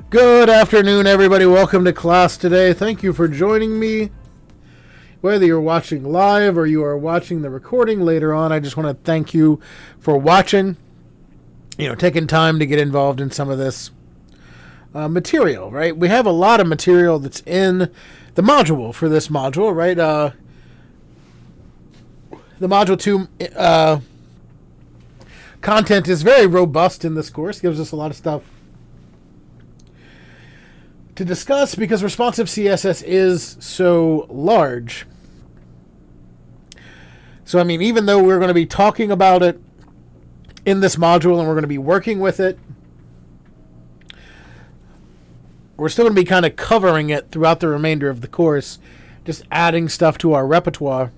Good afternoon, everybody. Welcome to class today. Thank you for joining me. Whether you're watching live or you are watching the recording later on, I just want to thank you for watching, taking time to get involved in some of this material, right? We have a lot of material that's in the module for this module, right? The Module 2 content is very robust in this course, gives us a lot of stuff to discuss because responsive CSS is so large. So, even though we're going to be talking about it in this module and we're going to be working with it, we're still going to be kind of covering it throughout the remainder of the course, just adding stuff to our repertoire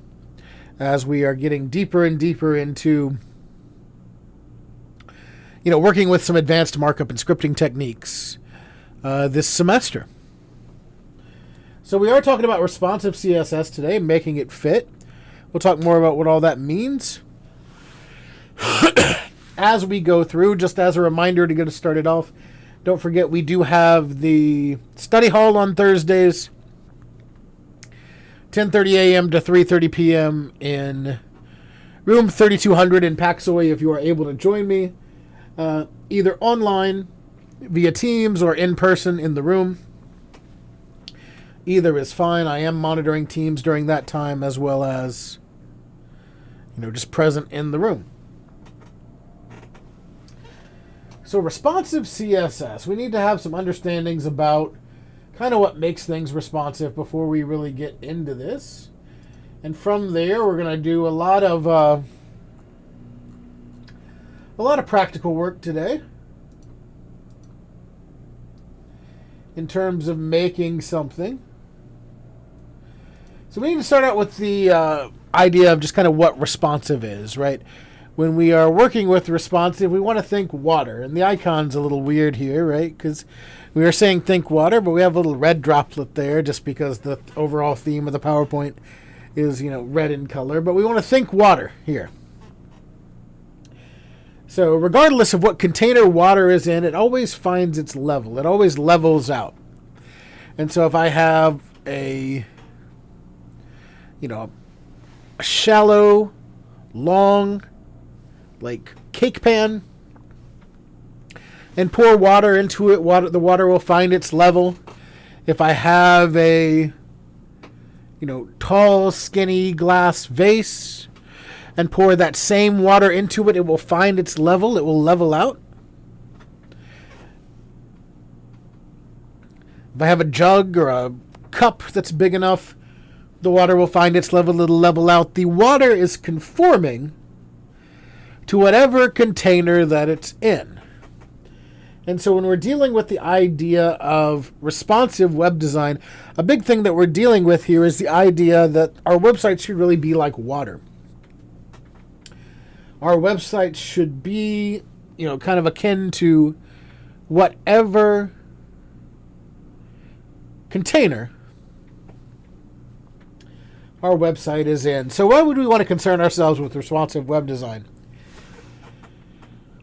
as we are getting deeper and deeper into, working with some advanced markup and scripting techniques this semester. So we are talking about responsive CSS today, making it fit. We'll talk more about what all that means as we go through. Just as a reminder to get us started off, don't forget we do have the study hall on Thursdays, 10:30 a.m. to 3:30 p.m. in room 3200 in Paxoy if you are able to join me, either online via Teams or in person in the room. Either is fine. I am monitoring Teams during that time as well as, just present in the room. So responsive CSS, we need to have some understandings about kind of what makes things responsive before we really get into this. And from there, we're going to do a lot of practical work today in terms of making something. So we need to start out with the idea of just kind of what responsive is, right? When we are working with responsive, we want to think water. And the icon's a little weird here, right? Because we are saying think water, but we have a little red droplet there just because the overall theme of the PowerPoint is, red in color. But we want to think water here. So regardless of what container water is in, it always finds its level. It always levels out. And so if I have a shallow, long, like cake pan, and pour water into it, the water will find its level. If I have a, tall, skinny glass vase and pour that same water into it, it will find its level. It will level out. If I have a jug or a cup that's big enough, the water will find its level. It'll level out. The water is conforming to whatever container that it's in. And so when we're dealing with the idea of responsive web design, a big thing that we're dealing with here is the idea that our website should really be like water. Our website should be, kind of akin to whatever container our website is in. So why would we want to concern ourselves with responsive web design?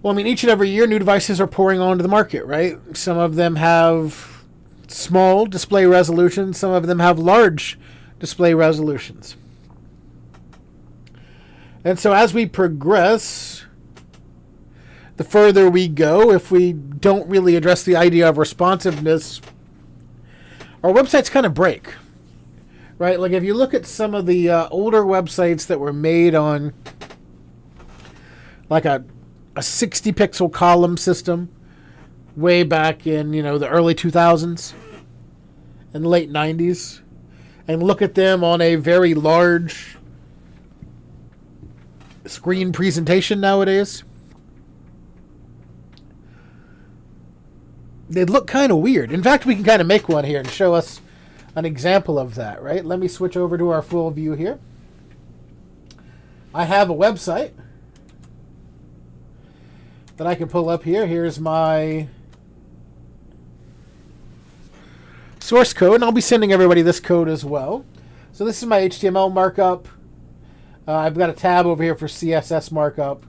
Well, each and every year new devices are pouring onto the market, right? Some of them have small display resolutions. Some of them have large display resolutions. And so as we progress, the further we go, if we don't really address the idea of responsiveness, our websites kind of break, right? Like if you look at some of the older websites that were made on like a 60 pixel column system way back in, the early 2000s and late 90s, and look at them on a very large screen presentation nowadays, they look kind of weird. In fact, we can kind of make one here and show us an example of that, right? Let me switch over to our full view here. I have a website that I can pull up here. Here's my source code, and I'll be sending everybody this code as well. So this is my HTML markup. I've got a tab over here for CSS markup.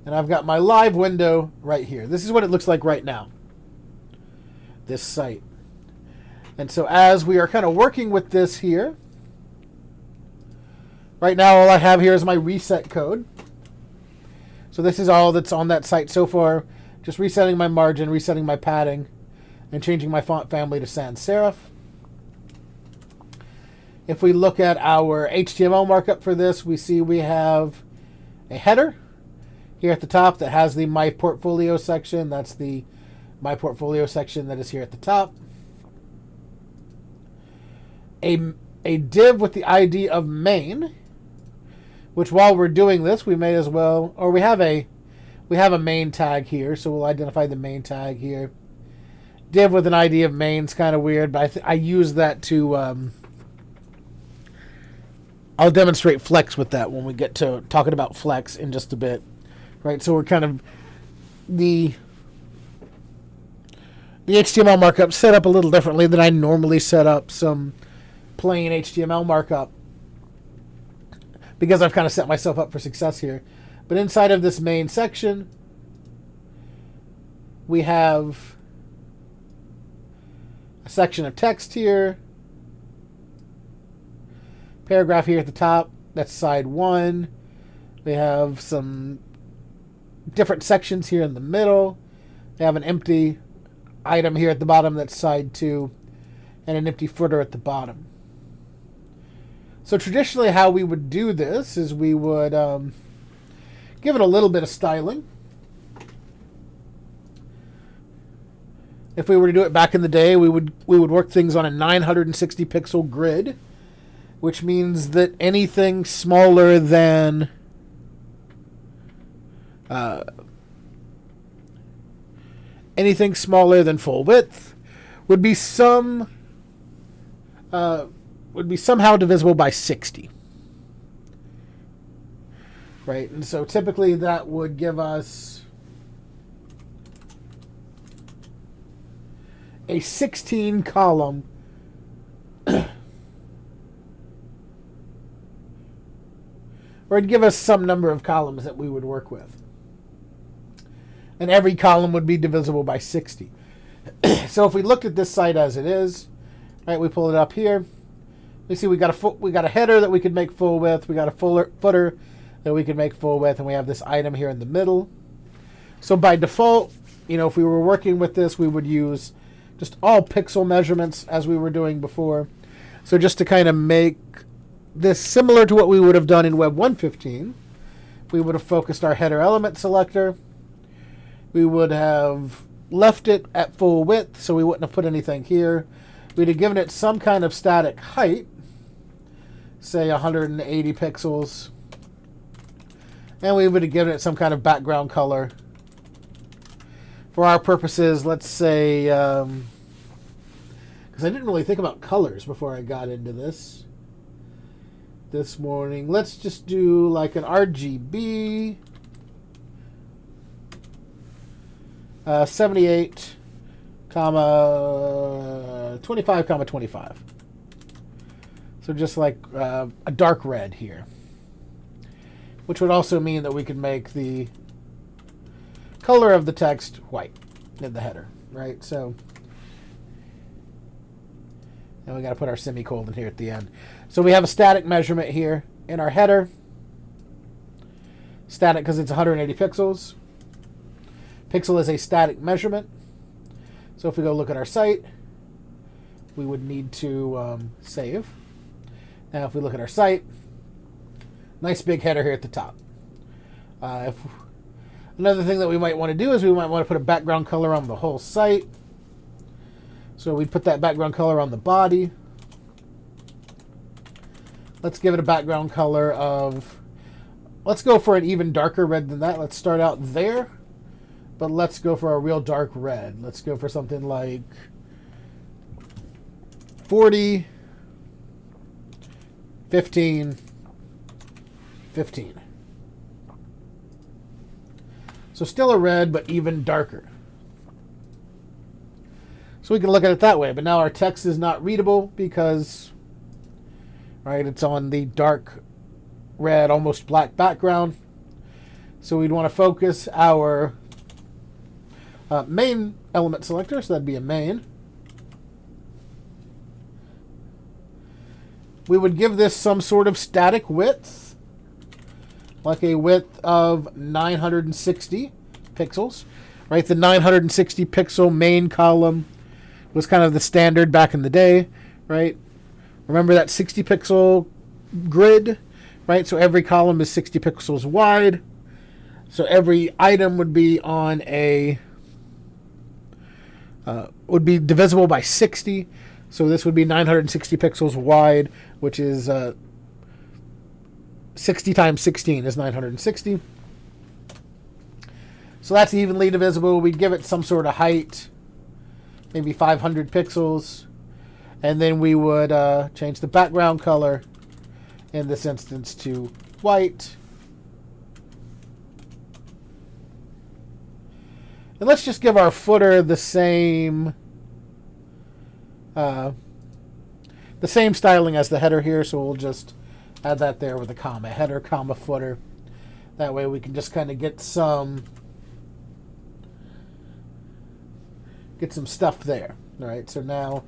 And I've got my live window right here. This is what it looks like right now. this site. And so as we are kind of working with this here, right now all I have here is my reset code. So this is all that's on that site so far. Just resetting my margin, resetting my padding, and changing my font family to sans serif. If we look at our HTML markup for this, we see we have a header here at the top that has the My Portfolio section. That's the My Portfolio section that is here at the top. A div with the ID of main, which while we're doing this, we may as well, or we have a main tag here, so we'll identify the main tag here. Div with an ID of main is kind of weird, but I use that to, I'll demonstrate Flex with that when we get to talking about Flex in just a bit, right? So we're kind of, the HTML markup set up a little differently than I normally set up some plain HTML markup, because I've kind of set myself up for success here. But inside of this main section, we have a section of text here, paragraph here at the top, that's side 1. We have some different sections here in the middle. We have an empty item here at the bottom, that's side 2, and an empty footer at the bottom. So traditionally how we would do this is we would give it a little bit of styling. If we were to do it back in the day, we would work things on a 960 pixel grid, which means that anything smaller than full width would be somehow divisible by 60. Right? And so typically that would give us a 16 column or it'd give us some number of columns that we would work with. And every column would be divisible by 60. So if we looked at this site as it is, right, we pull it up here. We see we got a header that we could make full width. We got a footer that we could make full width, and we have this item here in the middle. So by default, if we were working with this, we would use just all pixel measurements as we were doing before. So just to kind of make this similar to what we would have done in Web 1.15, we would have focused our header element selector. We would have left it at full width, so we wouldn't have put anything here. We'd have given it some kind of static height, say 180 pixels. And we would have given it some kind of background color. For our purposes, let's say, because I didn't really think about colors before I got into this morning. Let's just do like an RGB 78, 25, 25. So just like a dark red here, which would also mean that we could make the color of the text white in the header, right? So, and we got to put our semicolon here at the end. So we have a static measurement here in our header. Static because it's 180 pixels. Pixel is a static measurement. So if we go look at our site, we would need to save. Now if we look at our site, nice big header here at the top. Another thing that we might want to do is we might want to put a background color on the whole site. So we put that background color on the body. Let's give it a background color of, let's go for an even darker red than that. Let's start out there, but let's go for a real dark red. Let's go for something like 40, 15, 15. So still a red, but even darker. So we can look at it that way, but now our text is not readable because, right, it's on the dark red, almost black background. So we'd want to focus our main element selector, so that'd be a main. We would give this some sort of static width, like a width of 960 pixels, right? The 960 pixel main column was kind of the standard back in the day, right? Remember that 60 pixel grid, right? So every column is 60 pixels wide. So every item would be on a would be divisible by 60. So this would be 960 pixels wide, which is 60 times 16 is 960. So that's evenly divisible. We'd give it some sort of height, maybe 500 pixels. And then we would change the background color, in this instance, to white. And let's just give our footer the same styling as the header here. So we'll just add that there with a comma, header, comma, footer. That way we can just kind of get some stuff there. All right, so now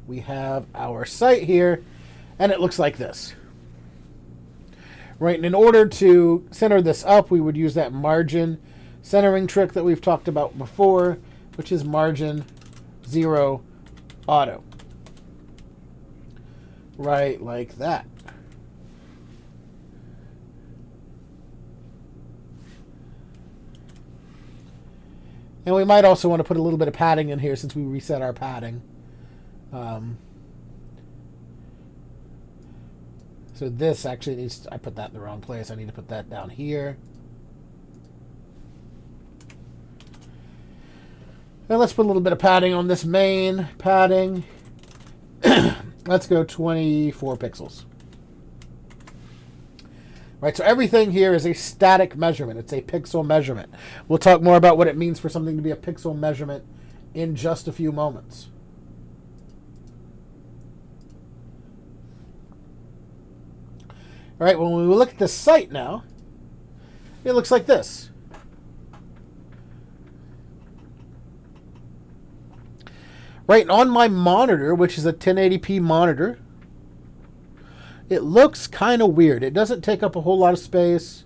we have our site here, and it looks like this. Right, and in order to center this up, we would use that margin centering trick that we've talked about before, which is margin 0 auto. Right, like that. And we might also want to put a little bit of padding in here since we reset our padding. So this actually needs to, I put that in the wrong place. I need to put that down here. And let's put a little bit of padding on this main padding. Let's go 24 pixels. Right, so everything here is a static measurement. It's a pixel measurement. We'll talk more about what it means for something to be a pixel measurement in just a few moments. All right, when we look at the site now, it looks like this. Right, on my monitor, which is a 1080p monitor, it looks kind of weird. It doesn't take up a whole lot of space.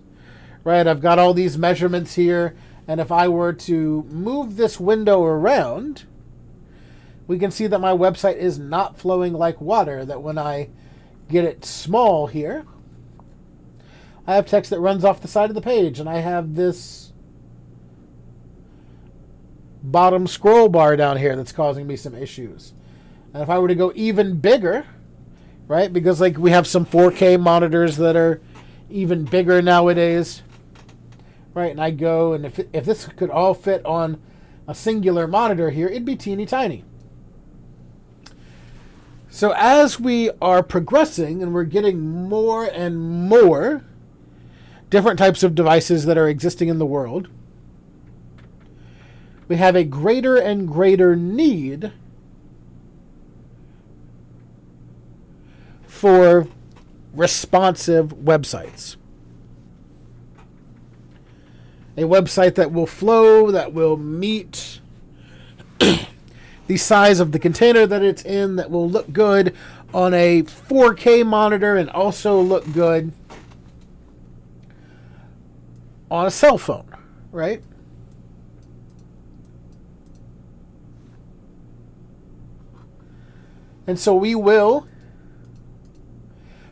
Right, I've got all these measurements here, and if I were to move this window around, we can see that my website is not flowing like water, that when I get it small here, I have text that runs off the side of the page, and I have this bottom scroll bar down here that's causing me some issues. And if I were to go even bigger, right, because like we have some 4K monitors that are even bigger nowadays, right, and I go, and if this could all fit on a singular monitor here, it'd be teeny tiny. So as we are progressing and we're getting more and more different types of devices that are existing in the world, we have a greater and greater need for responsive websites. A website that will flow, that will meet the size of the container that it's in, that will look good on a 4K monitor and also look good on a cell phone, right? And so we will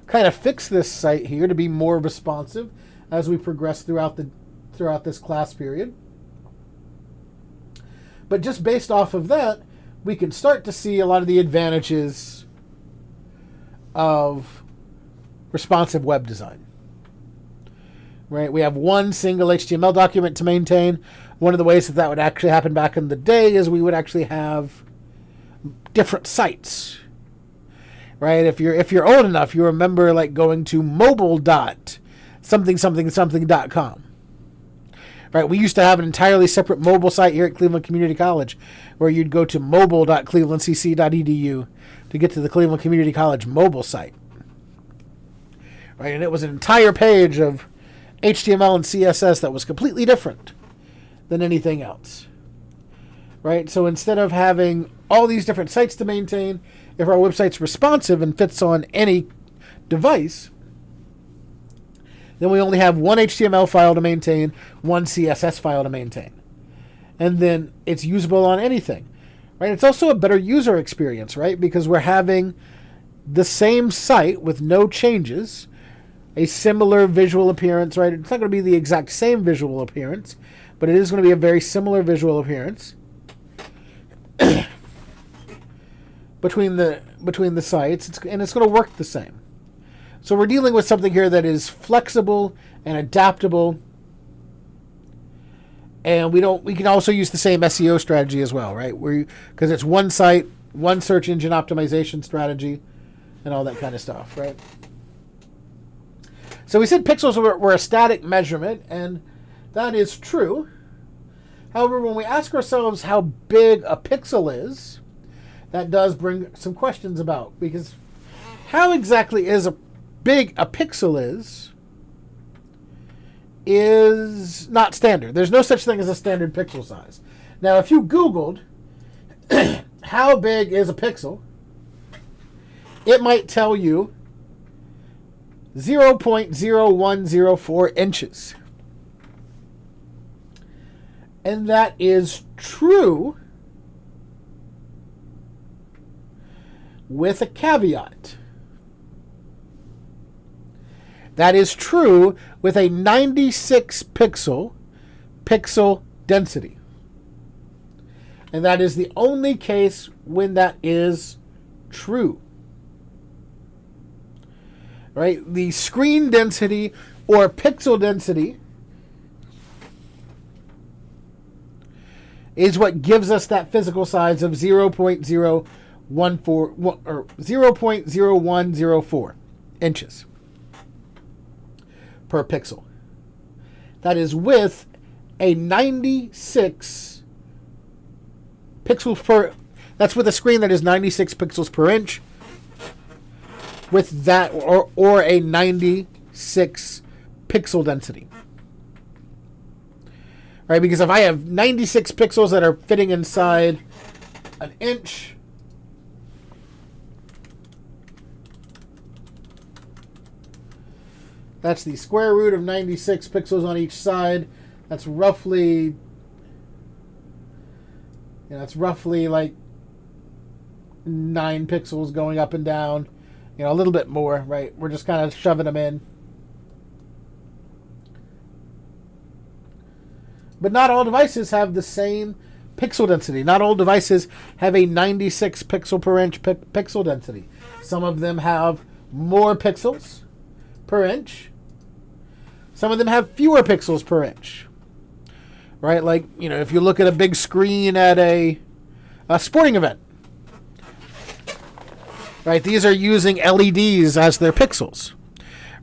kind of fix this site here to be more responsive as we progress throughout this class period. But just based off of that, we can start to see a lot of the advantages of responsive web design. Right? We have one single HTML document to maintain. One of the ways that would actually happen back in the day is we would actually have different sites. Right? If you're old enough, you remember like going to mobile.something.com. Right? We used to have an entirely separate mobile site here at Cleveland Community College where you'd go to mobile.clevelandcc.edu to get to the Cleveland Community College mobile site. Right? And it was an entire page of HTML and CSS that was completely different than anything else. Right? So instead of having all these different sites to maintain. If our website's responsive and fits on any device, then we only have one HTML file to maintain, one CSS file to maintain. And then it's usable on anything, right? It's also a better user experience, right? Because we're having the same site with no changes, a similar visual appearance, right? It's not going to be the exact same visual appearance, but it is going to be a very similar visual appearance between the sites, and it's going to work the same. So we're dealing with something here that is flexible and adaptable, and we can also use the same SEO strategy as well, right? Because it's one site, one search engine optimization strategy, and all that kind of stuff, right? So we said pixels were a static measurement, and that is true. However, when we ask ourselves how big a pixel is, that does bring some questions about, because how exactly big a pixel is not standard. There's no such thing as a standard pixel size. Now, if you Googled how big is a pixel, it might tell you 0.0104 inches. And that is true with a caveat. That is true with a 96 pixel density. And that is the only case when that is true. Right? The screen density or pixel density is what gives us that physical size of 0.014 or 0.0104 inches per pixel. That is with a 96 pixels per. That's with a screen that is 96 pixels per inch. With that, or a 96 pixel density. Right? Because if I have 96 pixels that are fitting inside an inch, that's the square root of 96 pixels on each side. That's roughly, like 9 pixels going up and down. A little bit more, right? We're just kind of shoving them in. But not all devices have the same pixel density. Not all devices have a 96 pixel per inch pixel density. Some of them have more pixels per inch. Some of them have fewer pixels per inch. Right? Like, if you look at a big screen at a sporting event. Right? These are using LEDs as their pixels.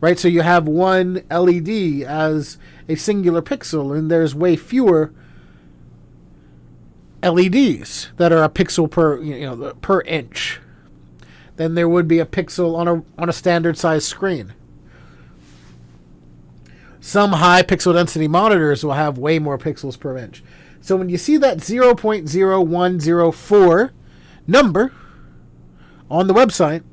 Right? So you have one LED as a singular pixel, and there's way fewer LEDs that are a pixel per inch than there would be a pixel on a standard size screen. Some high pixel density monitors will have way more pixels per inch. So when you see that 0.0104 number on the website,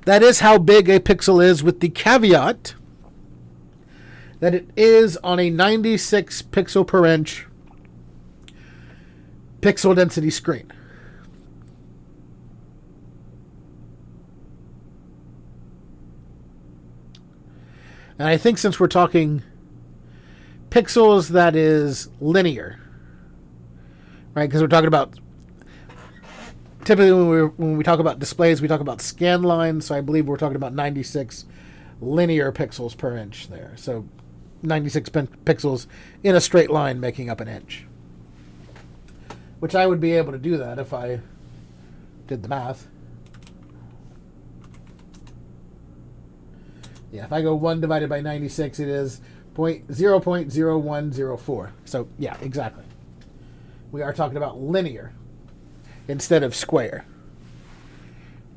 that is how big a pixel is, with the caveat that it is on a 96 pixel per inch pixel density screen. And I think since we're talking pixels, that is linear, right? Because we're talking about, typically when we talk about displays, we talk about scan lines. So I believe we're talking about 96 linear pixels per inch there. So 96 pixels in a straight line making up an inch. Which I would be able to do that if I did the math. Yeah, if I go 1 divided by 96, it is 0.0104. So, yeah, exactly. We are talking about linear instead of square.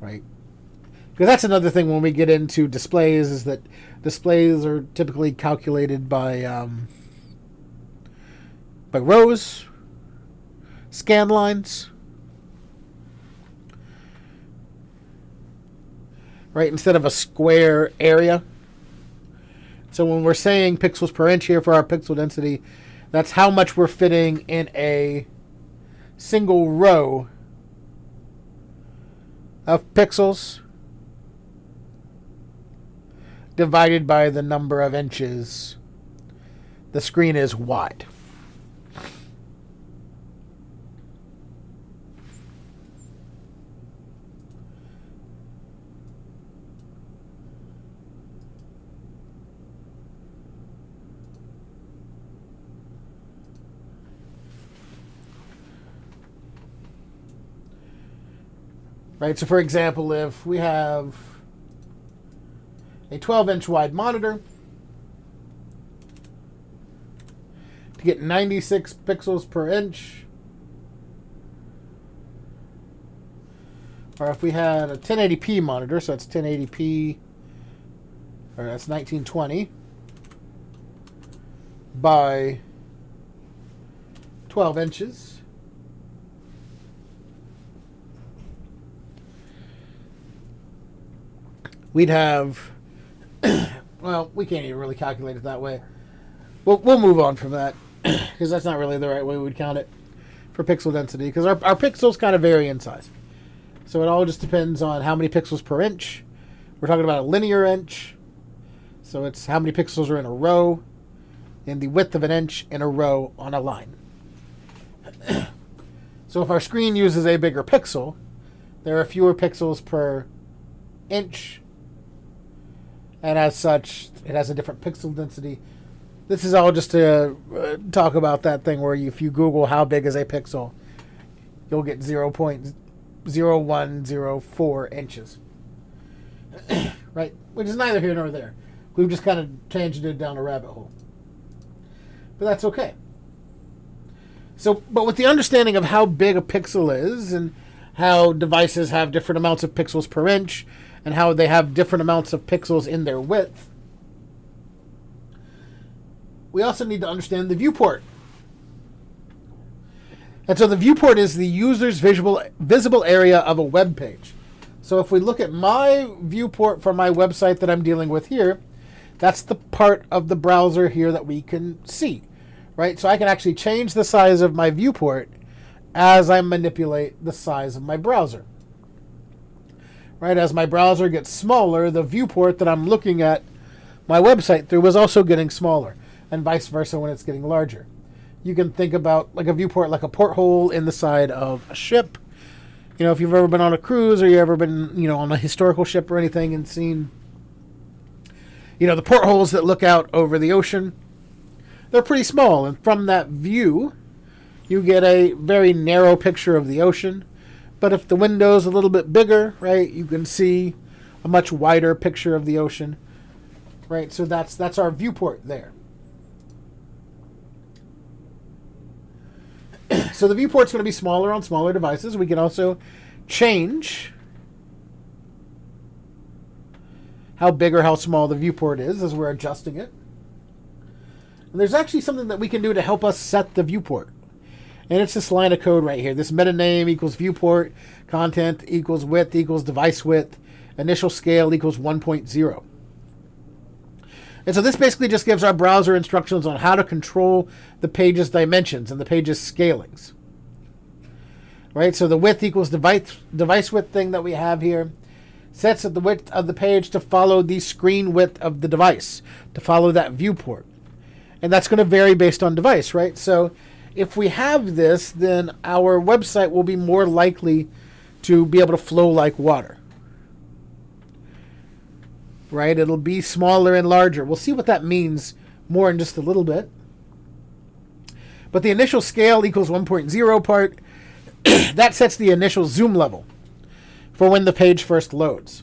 Right? Because that's another thing when we get into displays, is that displays are typically calculated by rows, scan lines. Right, instead of a square area. So when we're saying pixels per inch here for our pixel density, that's how much we're fitting in a single row of pixels divided by the number of inches the screen is wide. Right, so for example, if we have a 12-inch wide monitor, to get 96 pixels per inch, or if we had a 1080p monitor, so that's 1080p, or that's 1920 by 12 inches, we'd have, well, we can't even really calculate it that way. We'll move on from that, because that's not really the right way we'd count it for pixel density, because our pixels kind of vary in size. So it all just depends on how many pixels per inch. We're talking about a linear inch, so it's how many pixels are in a row, and the width of an inch in a row on a line. So if our screen uses a bigger pixel, there are fewer pixels per inch, and as such, it has a different pixel density. This is all just to talk about that thing where if you Google how big is a pixel, you'll get 0.0104 inches. Right? Which is neither here nor there. We've just kind of tangented down a rabbit hole. But that's okay. So, but with the understanding of how big a pixel is and how devices have different amounts of pixels per inch, and how they have different amounts of pixels in their width, we also need to understand the viewport. And so the viewport is the user's visible area of a web page. So if we look at my viewport for my website that I'm dealing with here, that's the part of the browser here that we can see, right? So I can actually change the size of my viewport as I manipulate the size of my browser. Right, as my browser gets smaller, the viewport that I'm looking at my website through is also getting smaller, and vice versa when it's getting larger. You can think about like a viewport like a porthole in the side of a ship. You know, if you've ever been on a cruise or you've ever been, you know, on a historical ship or anything and seen, you know, the portholes that look out over the ocean, they're pretty small, and from that view, you get a very narrow picture of the ocean. But if the window's a little bit bigger, right, you can see a much wider picture of the ocean, right? So that's our viewport there. So the viewport's going to be smaller on smaller devices. We can also change how big or how small the viewport is as we're adjusting it. And there's actually something that we can do to help us set the viewport. And it's this line of code right here. This meta name equals viewport, content equals width equals device width, initial scale equals 1.0. And so this basically just gives our browser instructions on how to control the page's dimensions and the page's scalings. Right? So the width equals device width thing that we have here sets the width of the page to follow the screen width of the device, to follow that viewport. And that's going to vary based on device, right? So if we have this, then our website will be more likely to be able to flow like water. Right? It'll be smaller and larger. We'll see what that means more in just a little bit. But the initial scale equals 1.0 part, that sets the initial zoom level for when the page first loads.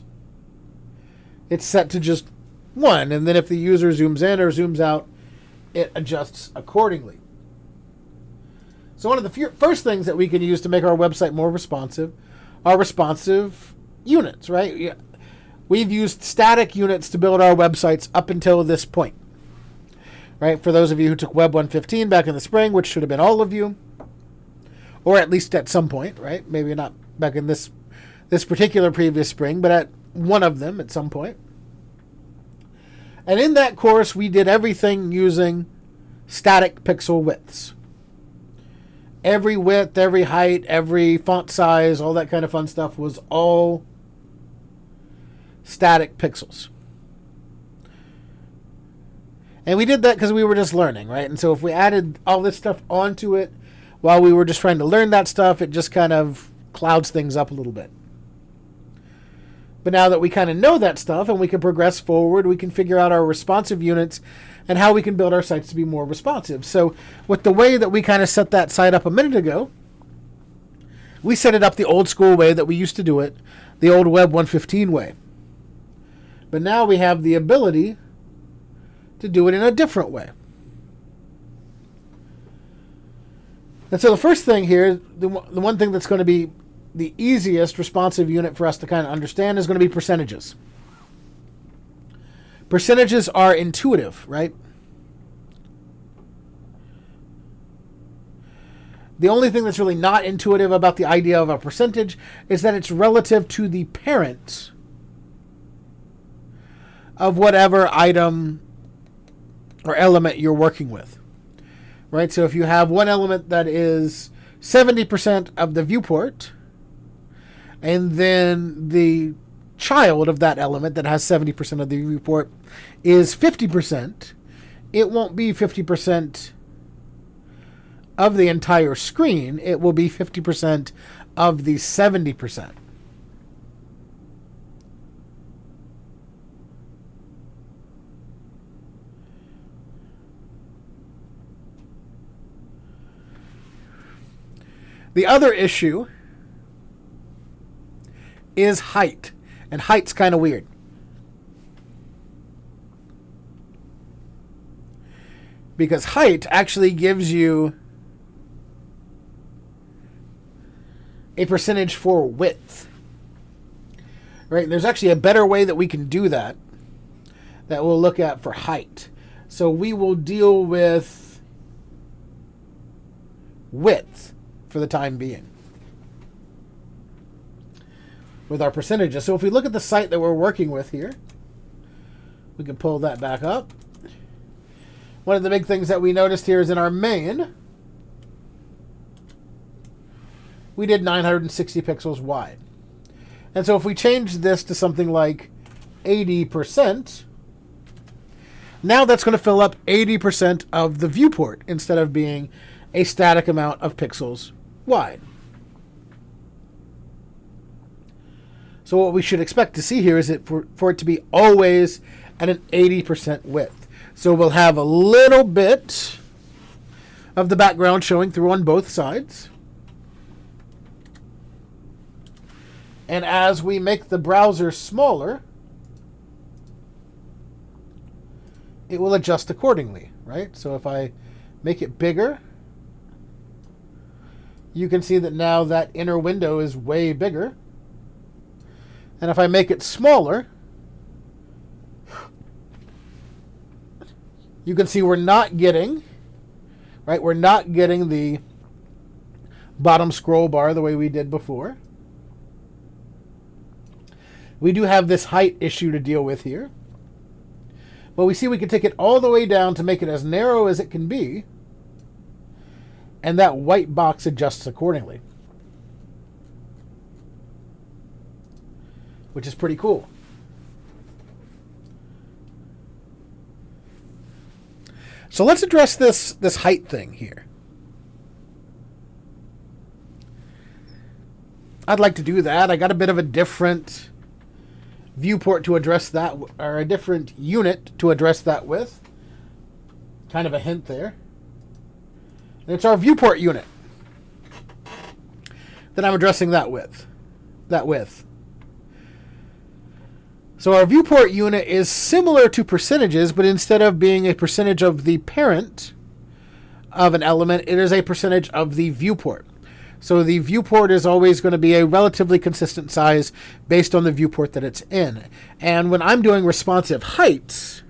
It's set to just 1, and then if the user zooms in or zooms out, it adjusts accordingly. So one of the first things that we can use to make our website more responsive are responsive units, right? We've used static units to build our websites up until this point, right? For those of you who took Web 115 back in the spring, which should have been all of you, or at least at some point, right? Maybe not back in this particular previous spring, but at one of them at some point. And in that course, we did everything using static pixel widths. Every width, every height, every font size, all that kind of fun stuff was all static pixels. And we did that because we were just learning, right? And so if we added all this stuff onto it while we were just trying to learn that stuff, it just kind of clouds things up a little bit. But now that we kind of know that stuff and we can progress forward, we can figure out our responsive units and how we can build our sites to be more responsive. So with the way that we kind of set that site up a minute ago, we set it up the old school way that we used to do it, the old Web 115 way. But now we have the ability to do it in a different way. And so the first thing here, the one thing that's going to be the easiest responsive unit for us to kind of understand is going to be percentages. Percentages are intuitive, right? The only thing that's really not intuitive about the idea of a percentage is that it's relative to the parent of whatever item or element you're working with, right? So if you have one element that is 70% of the viewport, and then the child of that element that has 70% of the viewport is 50%, it won't be 50% of the entire screen. It will be 50% of the 70%. The other issue is height. And height's kind of weird. Because height actually gives you a percentage for width. Right? There's actually a better way that we can do that we'll look at for height. So we will deal with width for the time being with our percentages. So if we look at the site that we're working with here, we can pull that back up. One of the big things that we noticed here is in our main, we did 960 pixels wide. And so if we change this to something like 80%, now that's going to fill up 80% of the viewport instead of being a static amount of pixels wide. So what we should expect to see here is for it to be always at an 80% width. So we'll have a little bit of the background showing through on both sides. And as we make the browser smaller, it will adjust accordingly, right? So if I make it bigger, you can see that now that inner window is way bigger. And if I make it smaller, you can see we're not getting the bottom scroll bar the way we did before. We do have this height issue to deal with here. But we see we can take it all the way down to make it as narrow as it can be. And that white box adjusts accordingly, which is pretty cool. So let's address this height thing here. I'd like to do that. I got a bit of a different viewport to address that, or a different unit to address that with. Kind of a hint there. And it's our viewport unit that I'm addressing that with. So our viewport unit is similar to percentages, but instead of being a percentage of the parent of an element, it is a percentage of the viewport. So the viewport is always going to be a relatively consistent size based on the viewport that it's in. And when I'm doing responsive heights,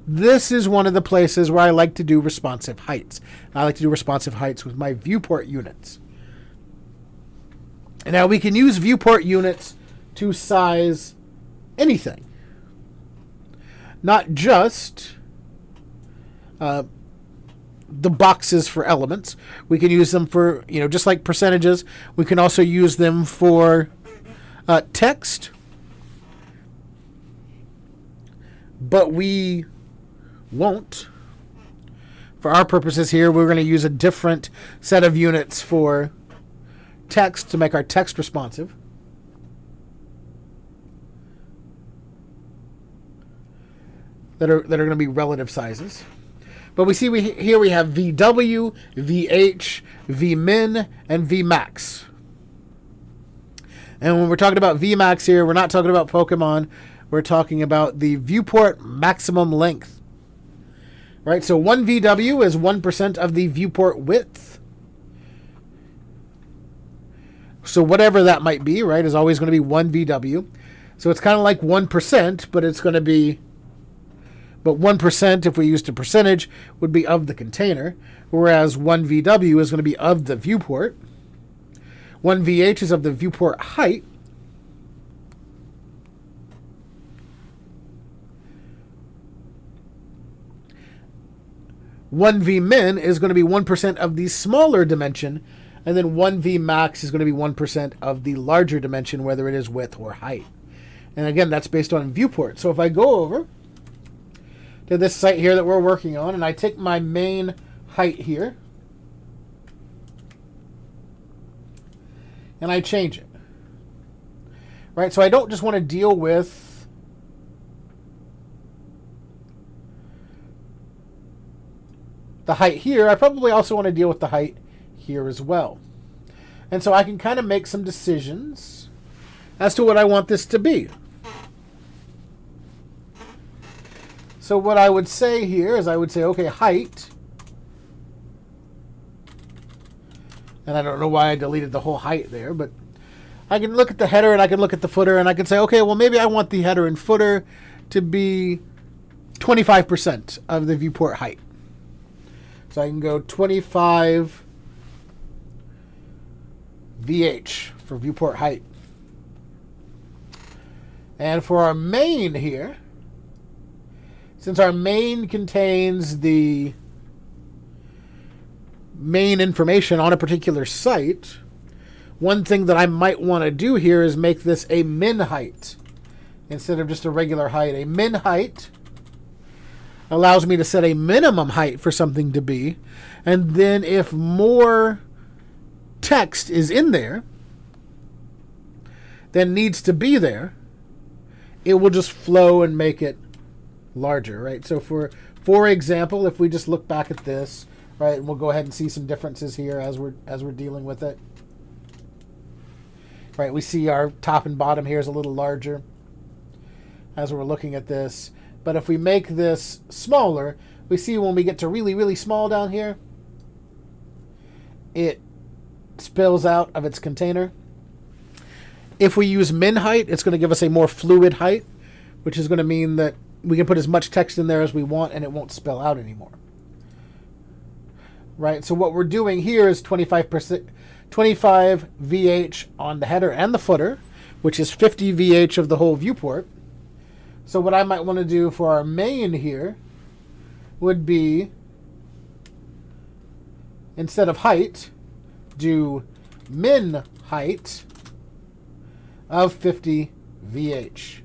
This is one of the places where I like to do responsive heights. I like to do responsive heights with my viewport units. And now we can use viewport units to size anything. Not just the boxes for elements. We can use them for, just like percentages. We can also use them for text. But we won't. For our purposes here, we're going to use a different set of units for text to make our text responsive. That are going to be relative sizes. But we see here we have VW, VH, Vmin, and Vmax. And when we're talking about Vmax here, we're not talking about Pokemon. We're talking about the viewport maximum length. Right, so 1 VW is 1% of the viewport width. So whatever that might be, right, is always going to be 1 VW. So it's kind of like 1%, but it's going to be... But 1%, if we used a percentage, would be of the container, whereas 1 VW is going to be of the viewport. 1 VH is of the viewport height. One Vmin is going to be 1% of the smaller dimension, and then 1 Vmax is going to be 1% of the larger dimension, whether it is width or height. And again, that's based on viewport. So if I go over to this site here that we're working on, and I take my main height here, and I change it. Right, so I don't just want to deal with the height here. I probably also want to deal with the height here as well. And so I can kind of make some decisions as to what I want this to be. So what I would say here is I would say, okay, height. And I don't know why I deleted the whole height there, but I can look at the header and I can look at the footer and I can say, okay, well, maybe I want the header and footer to be 25% of the viewport height. So I can go 25 VH for viewport height. And for our main here, since our main contains the main information on a particular site, one thing that I might want to do here is make this a min height instead of just a regular height. A min height allows me to set a minimum height for something to be, and then if more text is in there than needs to be there, it will just flow and make it larger, right? So for example, if we just look back at this, right, and we'll go ahead and see some differences here as we're dealing with it. Right, we see our top and bottom here is a little larger as we're looking at this. But if we make this smaller, we see when we get to really, really small down here, it spills out of its container. If we use min height, it's going to give us a more fluid height, which is going to mean that we can put as much text in there as we want and it won't spill out anymore. Right, so what we're doing here is 25% 25 VH on the header and the footer, which is 50 VH of the whole viewport. So what I might want to do for our main here would be, instead of height, do min height of 50 VH.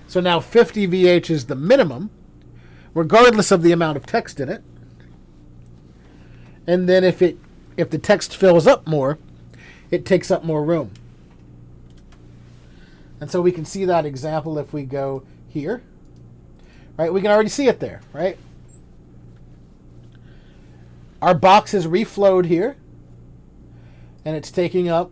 So now 50 VH is the minimum, regardless of the amount of text in it. And then if the text fills up more, it takes up more room. And so we can see that example if we go here. Right? We can already see it there, right? Our box is reflowed here. And it's taking up,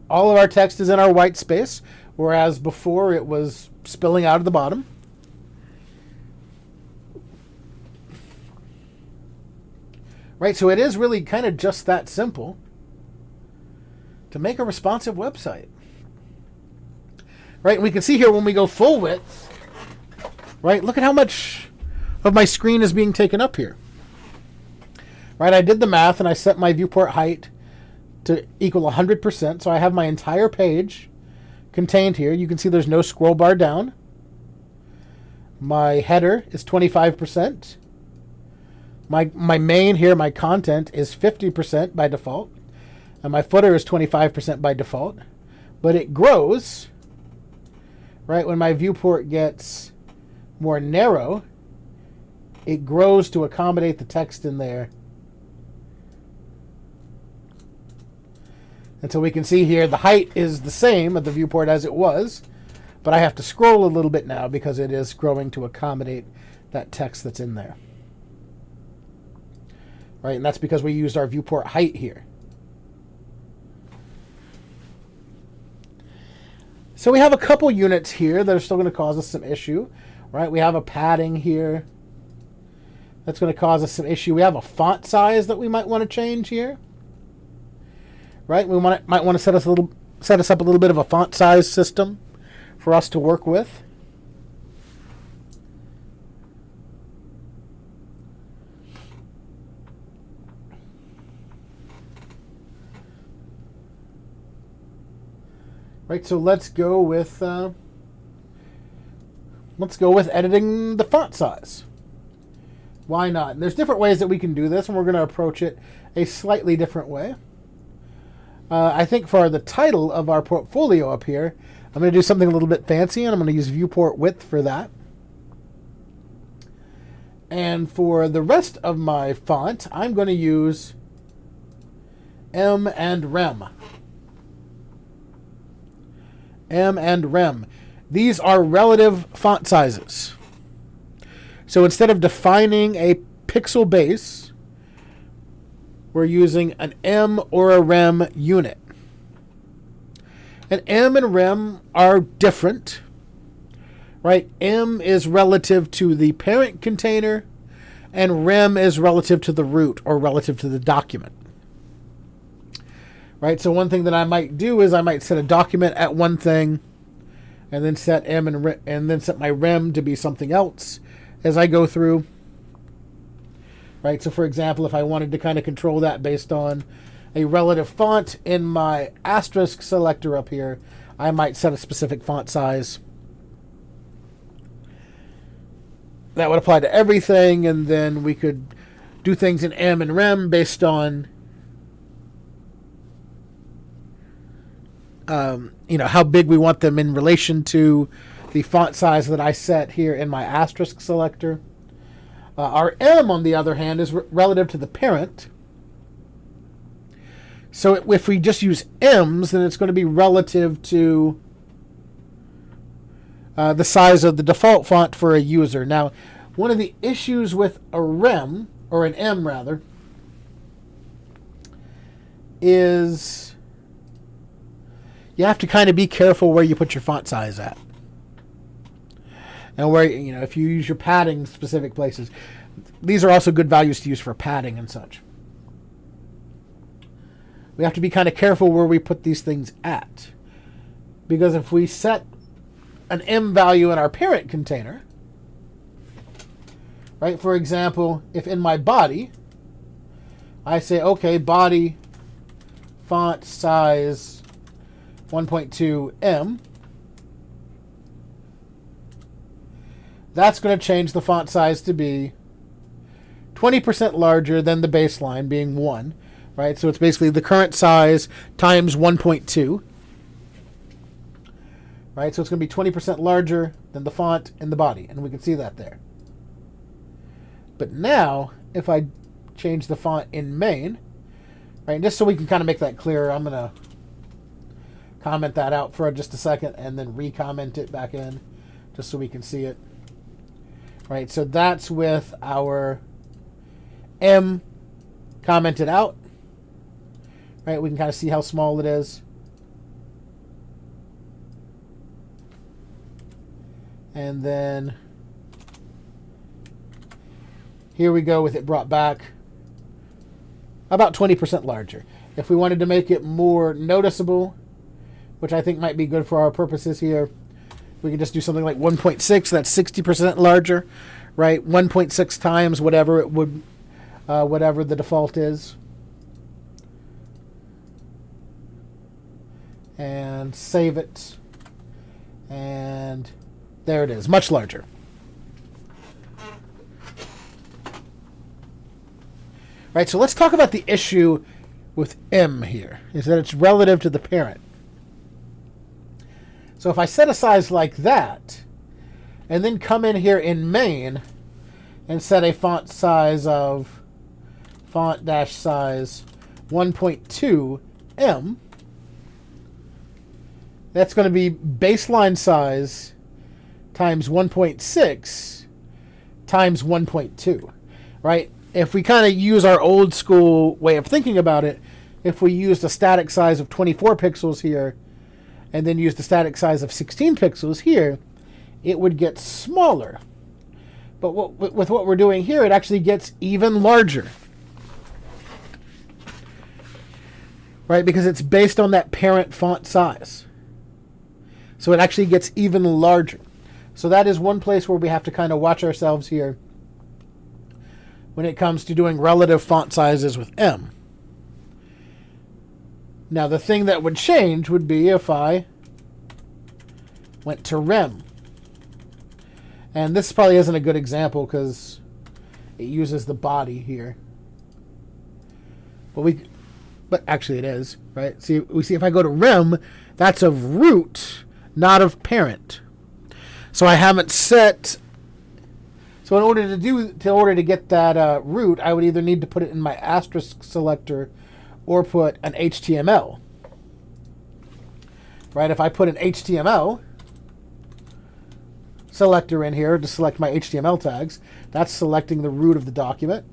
all of our text is in our white space, whereas before it was spilling out of the bottom. Right, so it is really kind of just that simple to make a responsive website. Right, and we can see here when we go full width, Right? Look at how much of my screen is being taken up here. Right? I did the math and I set my viewport height to equal 100%. So I have my entire page contained here. You can see there's no scroll bar down. My header is 25%. My main here, my content, is 50% by default. And my footer is 25% by default. But it grows, right, when my viewport gets more narrow. It grows to accommodate the text in there. And so we can see here the height is the same of the viewport as it was. But I have to scroll a little bit now because it is growing to accommodate that text that's in there. Right, and that's because we used our viewport height here. So we have a couple units here that are still going to cause us some issue. Right, we have a padding here. That's going to cause us some issue. We have a font size that we might want to change here. Right, we might want to set us up a little bit of a font size system for us to work with. Right, so let's go with editing the font size. Why not? And there's different ways that we can do this, and we're going to approach it a slightly different way. I think for the title of our portfolio up here, I'm going to do something a little bit fancy, and I'm going to use viewport width for that. And for the rest of my font, I'm going to use M and Rem. M and Rem. These are relative font sizes. So instead of defining a pixel base, we're using an M or a Rem unit. And M and Rem are different. Right? M is relative to the parent container, and Rem is relative to the root or relative to the document. Right, so one thing that I might do is I might set a document at one thing, and then set M and then set my Rem to be something else as I go through. Right, so for example, if I wanted to kind of control that based on a relative font in my asterisk selector up here, I might set a specific font size. That would apply to everything, and then we could do things in M and Rem based on how big we want them in relation to the font size that I set here in my asterisk selector. Our M, on the other hand, is relative to the parent. So if we just use M's, then it's going to be relative to the size of the default font for a user. Now, one of the issues with a Rem, or an M rather, is you have to kind of be careful where you put your font size at. And where, if you use your padding specific places. These are also good values to use for padding and such. We have to be kind of careful where we put these things at. Because if we set an M value in our parent container, right, for example, if in my body, I say, okay, body font size 1.2 M, that's going to change the font size to be 20% larger than the baseline, being 1. Right? So it's basically the current size times 1.2. Right? So it's going to be 20% larger than the font in the body. And we can see that there. But now, if I change the font in main, right, just so we can kind of make that clearer, I'm going to comment that out for just a second and then re-comment it back in just so we can see it. Right, so that's with our M commented out. Right, we can kind of see how small it is. And then here we go with it brought back about 20% larger. If we wanted to make it more noticeable, which I think might be good for our purposes here, We can just do something like 1.6. That's 60% larger, right? 1.6 times whatever it would, whatever the default is. And save it. And there it is, much larger. Right, so let's talk about the issue with M here, is that it's relative to the parent. So if I set a size like that, and then come in here in main and set a font size of font-size 1.2 M, that's going to be baseline size times 1.6 times 1.2, right? If we kind of use our old school way of thinking about it, if we used a static size of 24 pixels here, and then used a static size of 16 pixels here, it would get smaller. But with what we're doing here, it actually gets even larger. Right? Because it's based on that parent font size. So it actually gets even larger. So that is one place where we have to kind of watch ourselves here when it comes to doing relative font sizes with M. Now, the thing that would change would be if I went to rem. And this probably isn't a good example because it uses the body here. But actually it is, right? See, we see if I go to rem, that's of root, not of parent. So I haven't set. So in order to get that root, I would either need to put it in my asterisk selector or put an HTML. Right? If I put an HTML selector in here to select my HTML tags, that's selecting the root of the document.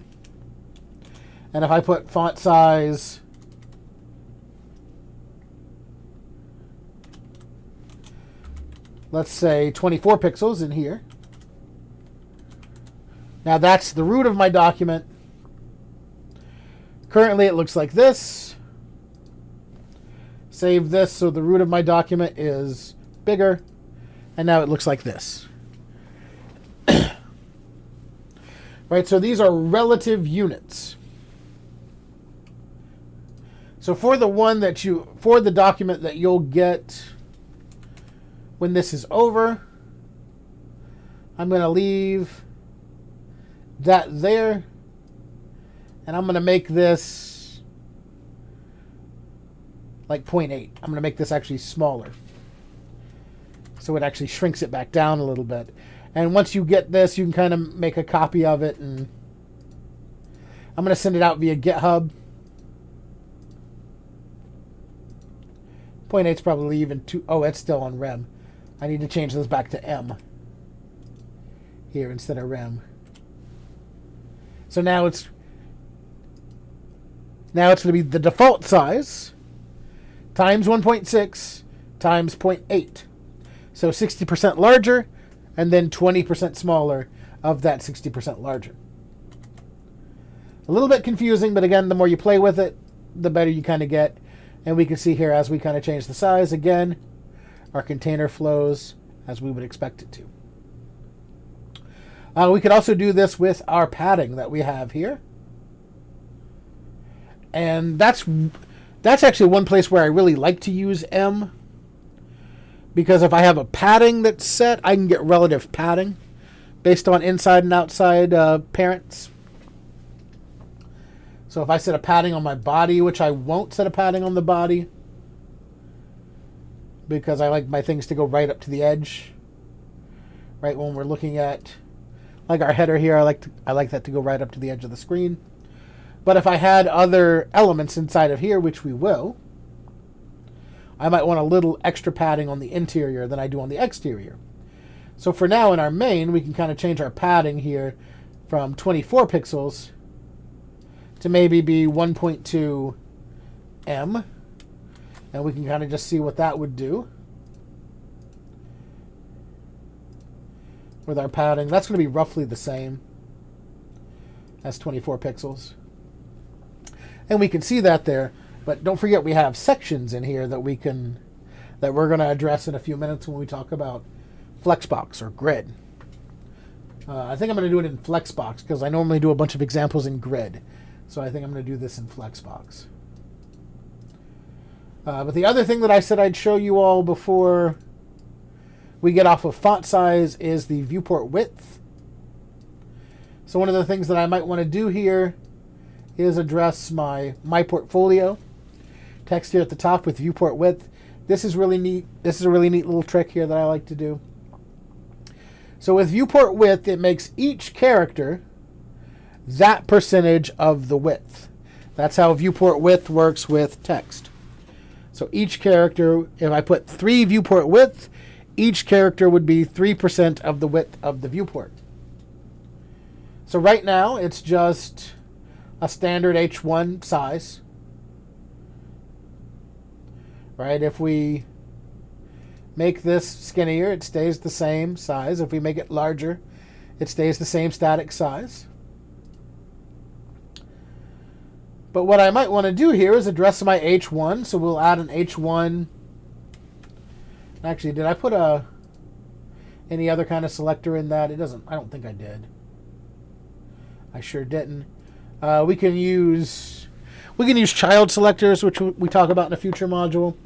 And if I put font size let's say 24 pixels in here. Now that's the root of my document. Currently it looks like this. Save this so the root of my document is bigger. And now it looks like this. Right, so these are relative units. So for the document that you'll get when this is over, I'm going to leave that there, and I'm going to make this like 0.8. I'm going to make this actually smaller, so it actually shrinks it back down a little bit. And once you get this, you can kind of make a copy of it, and I'm going to send it out via GitHub. 0.8's probably even too. Oh, it's still on rem. I need to change this back to M here instead of rem. So now it's going to be the default size times 1.6 times 0.8. So 60% larger and then 20% smaller of that 60% larger. A little bit confusing, but again, the more you play with it, the better you kind of get. And we can see here as we kind of change the size again, our container flows as we would expect it to. We could also do this with our padding that we have here. And that's actually one place where I really like to use M. Because if I have a padding that's set, I can get relative padding based on inside and outside parents. So if I set a padding on my body, which I won't set a padding on the body, because I like my things to go right up to the edge. Right when we're looking at, like our header here, I like that to go right up to the edge of the screen. But if I had other elements inside of here, which we will, I might want a little extra padding on the interior than I do on the exterior. So for now in our main, we can kind of change our padding here from 24 pixels to maybe be 1.2 M. And we can kind of just see what that would do with our padding. That's going to be roughly the same as 24 pixels. And we can see that there. But don't forget we have sections in here that we're going to address in a few minutes when we talk about Flexbox or grid. I think I'm going to do it in Flexbox because I normally do a bunch of examples in grid. So I think I'm going to do this in Flexbox. But the other thing that I said I'd show you all before we get off of font size is the viewport width. So one of the things that I might want to do here is address my portfolio text here at the top with viewport width. This is really neat. This is a really neat little trick here that I like to do. So with viewport width, it makes each character that percentage of the width. That's how viewport width works with text. So each character, if I put 3 viewport width, each character would be 3% of the width of the viewport. So right now, it's just a standard H1 size. Right? If we make this skinnier, it stays the same size. If we make it larger, it stays the same static size. But what I might want to do here is address my H1. So we'll add an H1. Actually, did I put any other kind of selector in that? It doesn't. I don't think I did. I sure didn't. We can use child selectors, which we talk about in a future module.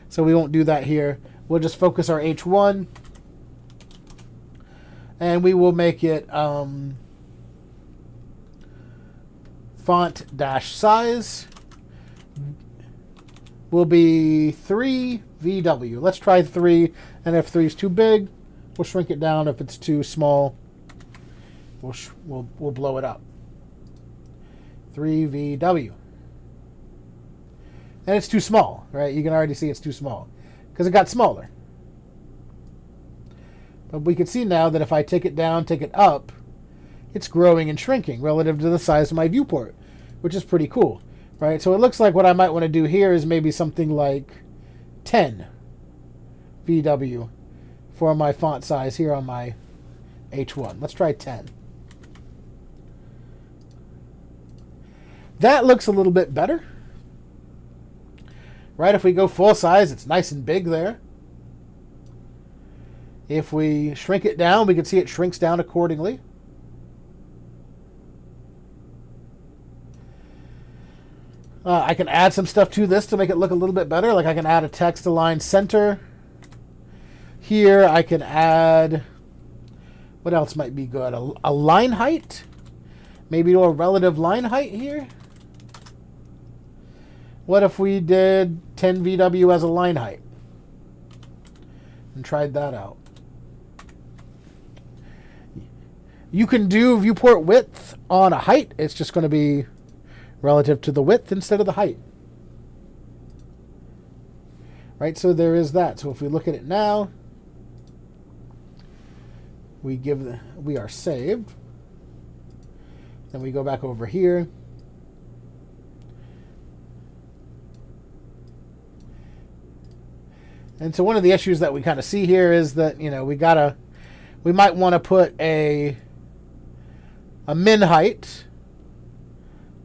So we won't do that here. We'll just focus our H1, and we will make it font-size will be 3 VW. Let's try 3, and if 3 is too big, we'll shrink it down. If it's too small, we'll blow it up. 3 VW. And it's too small, right? You can already see it's too small because it got smaller. But we can see now that if I take it down, take it up, it's growing and shrinking relative to the size of my viewport, which is pretty cool, right? So it looks like what I might want to do here is maybe something like 10 VW for my font size here on my H1. Let's try 10. That looks a little bit better. Right, if we go full size, it's nice and big there. If we shrink it down, we can see it shrinks down accordingly. I can add some stuff to this to make it look a little bit better. Like I can add a text align center. Here I can add, what else might be good? A line height. Maybe do a relative line height here. What if we did 10 VW as a line height and tried that out? You can do viewport width on a height. It's just going to be relative to the width instead of the height. Right, so there is that. So if we look at it now, we are saved. Then we go back over here. And so one of the issues that we kind of see here is that, you know, we might want to put a min height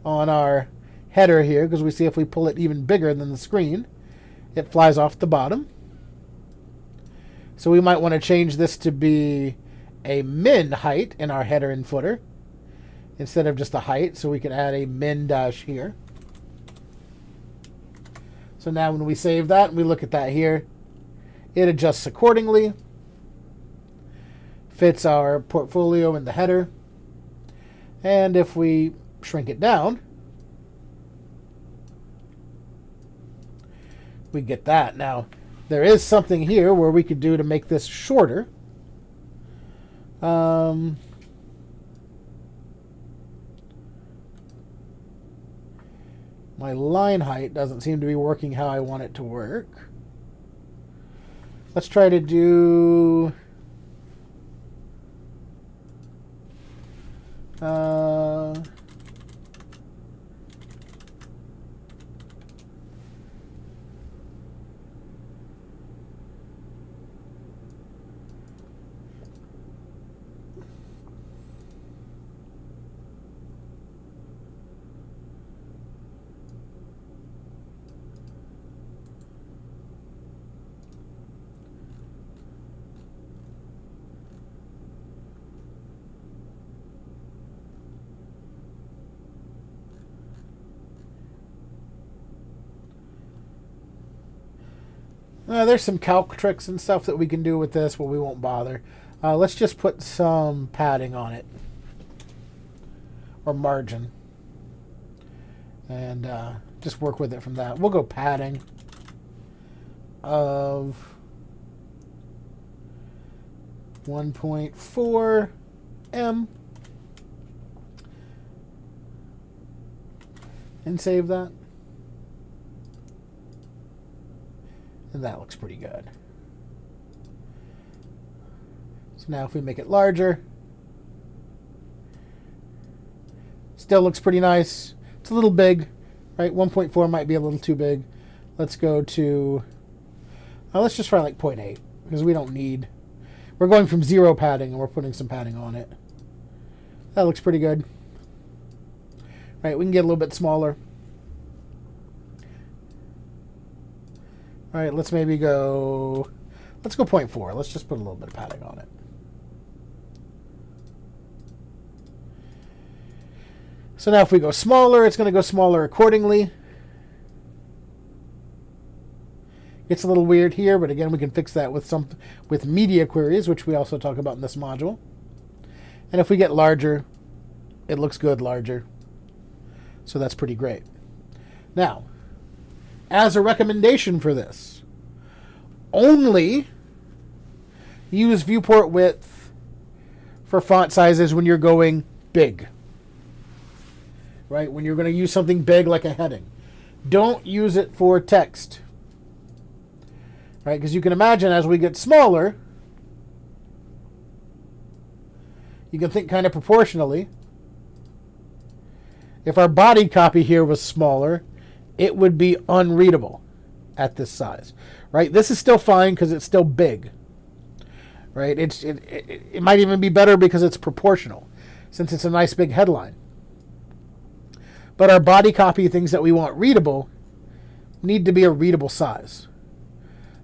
on our header here, because we see if we pull it even bigger than the screen, it flies off the bottom. So we might want to change this to be a min height in our header and footer instead of just a height. So we can add a min dash here. So now when we save that and we look at that here, it adjusts accordingly, fits our portfolio in the header. And if we shrink it down, we get that. Now, there is something here where we could do to make this shorter. My line height doesn't seem to be working how I want it to work. Let's try to do There's some calc tricks and stuff that we can do with this, but we won't bother. Let's just put some padding on it. Or margin. And just work with it from that. We'll go padding of 1.4 M. And save that. And that looks pretty good. So now if we make it larger, still looks pretty nice. It's a little big, right? 1.4 might be a little too big. Let's go to, let's just try like 0.8 because we don't need, we're going from 0 padding and we're putting some padding on it. That looks pretty good. Right, we can get a little bit smaller. All right, let's maybe go, let's go 0.4. Let's just put a little bit of padding on it. So now if we go smaller, it's going to go smaller accordingly. It's a little weird here, but again, we can fix that with media queries, which we also talk about in this module. And if we get larger, it looks good larger. So that's pretty great. Now, as a recommendation for this, only use viewport width for font sizes when you're going big. Right? When you're going to use something big like a heading. Don't use it for text. Right? Because you can imagine as we get smaller, you can think kind of proportionally. If our body copy here was smaller, it would be unreadable at this size, right? This is still fine because it's still big, right? It might even be better because it's proportional, since it's a nice big headline. But our body copy, things that we want readable, need to be a readable size.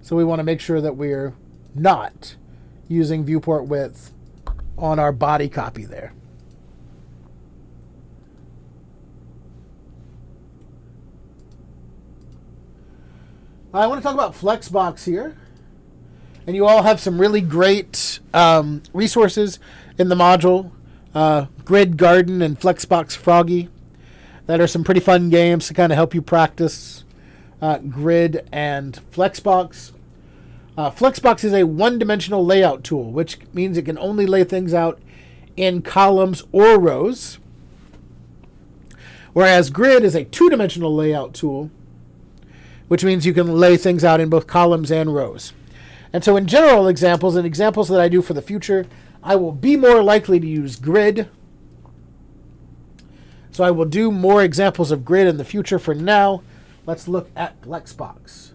So we want to make sure that we're not using viewport width on our body copy there. I want to talk about Flexbox here. And you all have some really great resources in the module. Grid Garden and Flexbox Froggy. That are some pretty fun games to kind of help you practice Grid and Flexbox. Flexbox is a one-dimensional layout tool, which means it can only lay things out in columns or rows. Whereas Grid is a two-dimensional layout tool, which means you can lay things out in both columns and rows. And so in general examples and examples that I do for the future, I will be more likely to use Grid. So I will do more examples of Grid in the future. For now, let's look at Flexbox.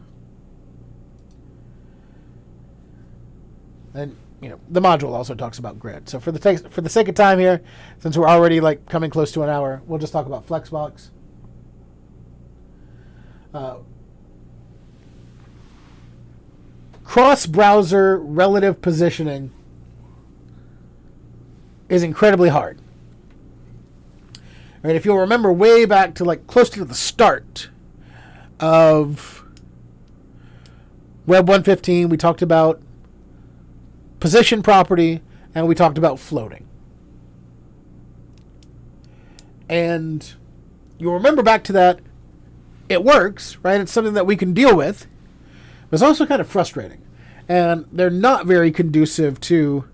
And the module also talks about Grid. So for the sake of time here, since we're already like coming close to an hour, we'll just talk about Flexbox. Cross-browser relative positioning is incredibly hard. Right, if you'll remember way back to like close to the start of Web 115, we talked about position property and we talked about floating. And you'll remember back to that, it works, right? It's something that we can deal with. But it's also kind of frustrating. And they're not very conducive to,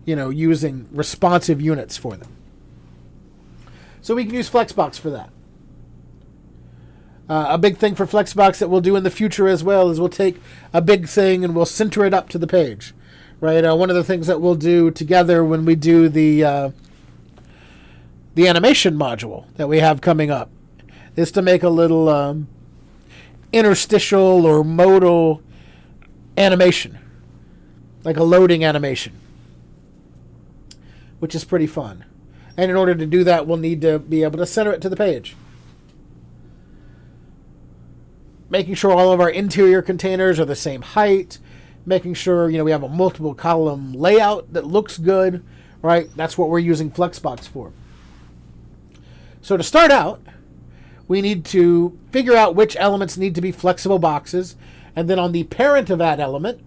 using responsive units for them. So we can use Flexbox for that. A big thing for Flexbox that we'll do in the future as well is we'll take a big thing and we'll center it up to the page. Right? One of the things that we'll do together when we do the animation module that we have coming up is to make a little interstitial or modal animation, like a loading animation, which is pretty fun. And in order to do that, we'll need to be able to center it to the page. Making sure all of our interior containers are the same height, making sure we have a multiple column layout that looks good, right? That's what we're using Flexbox for. So to start out, we need to figure out which elements need to be flexible boxes And then on the parent of that element,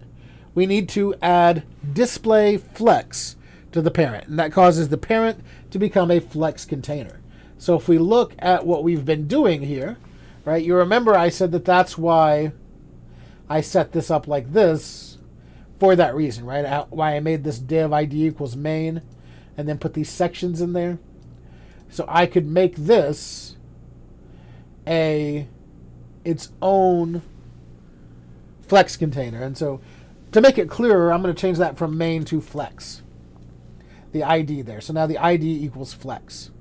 we need to add display flex to the parent. And that causes the parent to become a flex container. So if we look at what we've been doing here, right, you remember I said that that's why I set this up like this for that reason, right? Why I made this div ID equals main and then put these sections in there. So I could make this its own flex container. And so to make it clearer, I'm going to change that from main to flex. The ID there. So now the ID equals flex.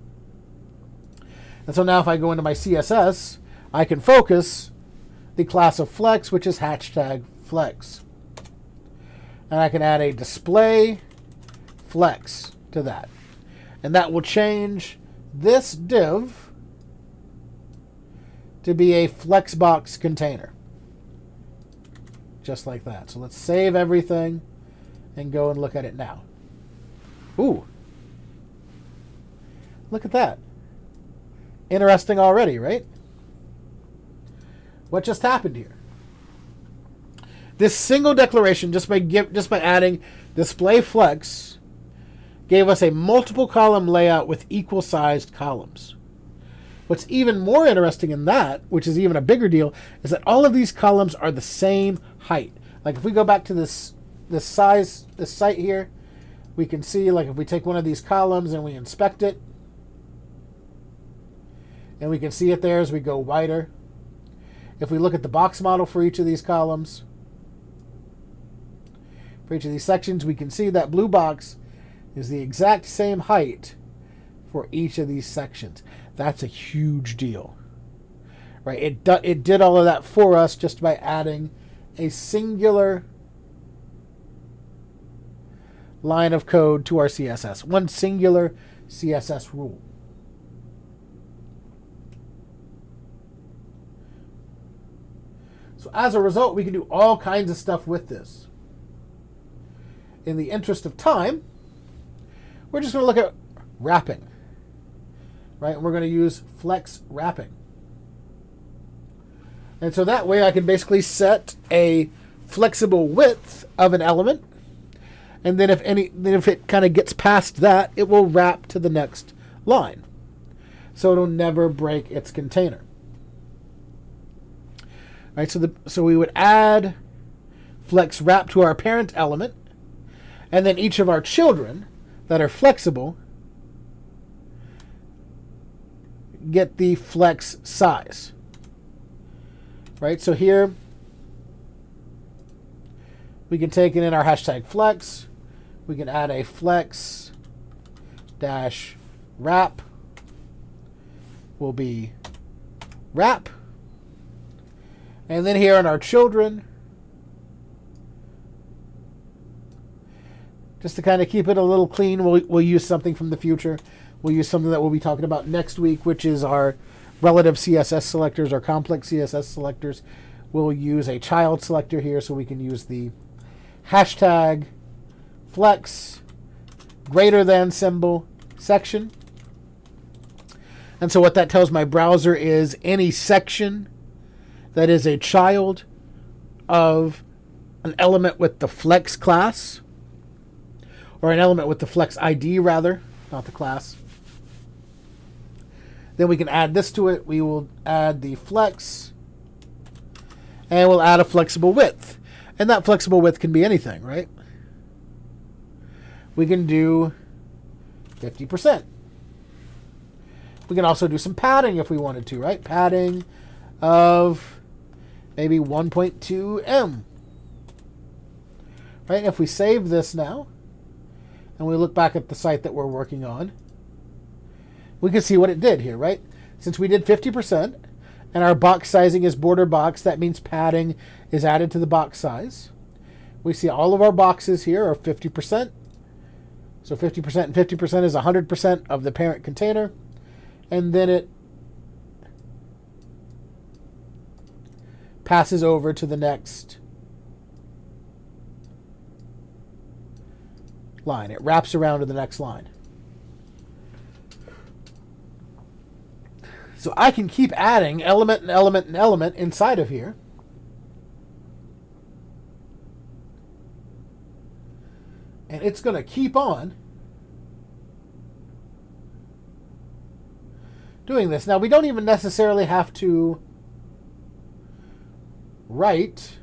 And so now if I go into my CSS, I can focus the class of flex, which is hashtag flex. And I can add a display flex to that. And that will change this div to be a flexbox container. Just like that. So let's save everything and go and look at it now. Ooh. Look at that. Interesting already, right? What just happened here? This single declaration, just by adding display flex, gave us a multiple column layout with equal sized columns. What's even more interesting in that, which is even a bigger deal, is that all of these columns are the same height. Like if we go back to this site here, we can see, like if we take one of these columns and we inspect it, and we can see it there as we go wider. If we look at the box model for each of these columns, for each of these sections, we can see that blue box is the exact same height for each of these sections. That's a huge deal, right? It did all of that for us just by adding a singular line of code to our CSS. One singular CSS rule. So as a result, we can do all kinds of stuff with this. In the interest of time, we're just going to look at wrapping. Right? And we're going to use flex wrapping. And so that way I can basically set a flexible width of an element. And then if it kind of gets past that, it will wrap to the next line. So it'll never break its container. Right? So we would add flex wrap to our parent element, and then each of our children that are flexible get the flex size. Right? So here we can take it in our hashtag flex. We can add a flex dash wrap will be wrap. And then here in our children, just to kind of keep it a little clean, we'll use something from the future. We'll use something that we'll be talking about next week, which is our relative CSS selectors, our complex CSS selectors. We'll use a child selector here, so we can use the hashtag flex greater than symbol section. And so what that tells my browser is any section that is a child of an element with the flex class, or an element with the flex ID rather, not the class. Then we can add this to it. We will add the flex, and we'll add a flexible width. And that flexible width can be anything, right? We can do 50%. We can also do some padding if we wanted to, right? Padding of maybe 1.2 M. Right? And if we save this now, and we look back at the site that we're working on, we can see what it did here, right? Since we did 50%, and our box sizing is border box, that means padding is added to the box size. We see all of our boxes here are 50%. So 50% and 50% is 100% of the parent container. And then it passes over to the next line. It wraps around to the next line. So I can keep adding element and element and element inside of here. And it's going to keep on doing this. Now, we don't even necessarily have to write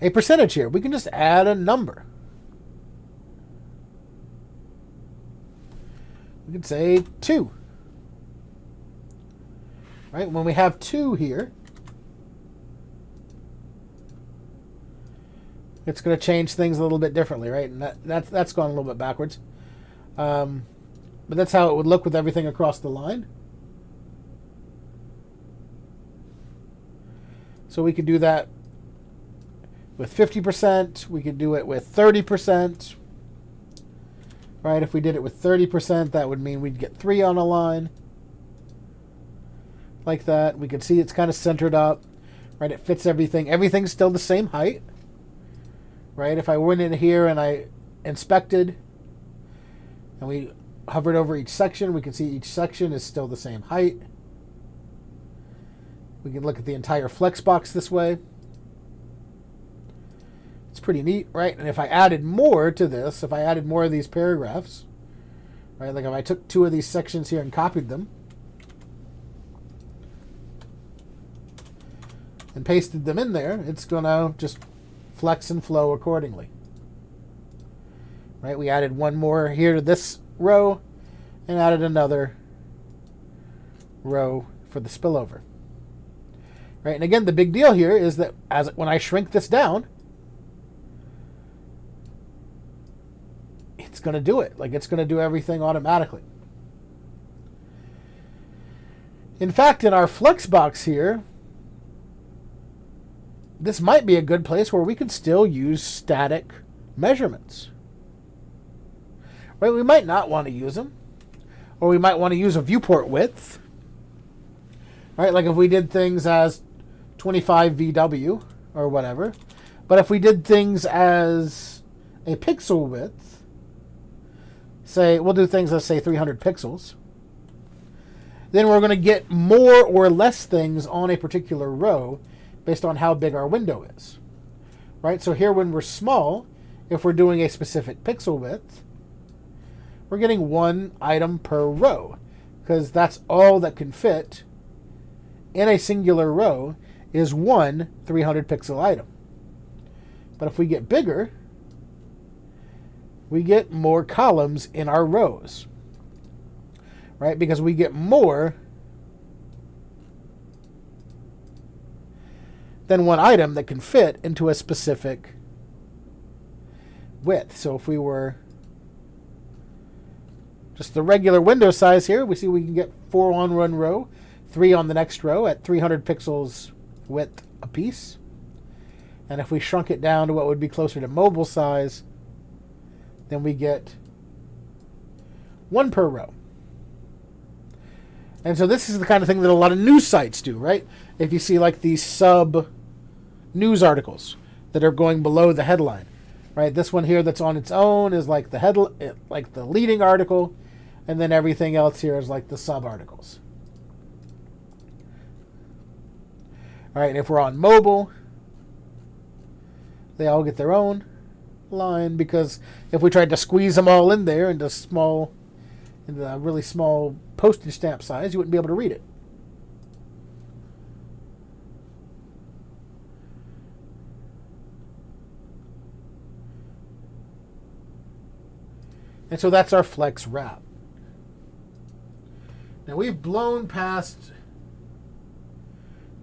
a percentage here. We can just add a number. We could say 2. Right? When we have 2 here, it's going to change things a little bit differently, right? And that's gone a little bit backwards. But that's how it would look with everything across the line. So we could do that with 50%. We could do it with 30%. Right? If we did it with 30%, that would mean we'd get 3 on a line. Like that. We can see it's kind of centered up. Right? It fits everything. Everything's still the same height. Right? If I went in here and I inspected and we hovered over each section, we can see each section is still the same height. We can look at the entire flex box this way. It's pretty neat, right? And if I added more to this, if I added more of these paragraphs, right, like if I took 2 of these sections here and copied them and pasted them in there, it's going to just flex and flow accordingly. Right? We added one more here to this row and added another row for the spillover. Right? And again, the big deal here is that when I shrink this down, it's going to do it. Like, it's going to do everything automatically. In fact, in our flex box here, this might be a good place where we can still use static measurements. Right? We might not want to use them. Or we might want to use a viewport width. Right? Like if we did things as 25 VW or whatever. But if we did things as a pixel width, say, we'll do things as, say, 300 pixels, then we're going to get more or less things on a particular row based on how big our window is. Right? So here when we're small, if we're doing a specific pixel width, we're getting 1 item per row because that's all that can fit in a singular row is 1 300 pixel item. But if we get bigger, we get more columns in our rows. Right? Because we get more than 1 item that can fit into a specific width. So if we were just the regular window size here, we see we can get 4 on one row, 3 on the next row at 300 pixels width apiece. And if we shrunk it down to what would be closer to mobile size, then we get 1 per row. And so this is the kind of thing that a lot of news sites do, right? If you see like these sub news articles that are going below the headline, right? This one here that's on its own is like the like the leading article, and then everything else here is like the sub articles. All right, and if we're on mobile, they all get their own line because if we tried to squeeze them all in there into a really small postage stamp size, you wouldn't be able to read it. And so that's our flex wrap. Now we've blown past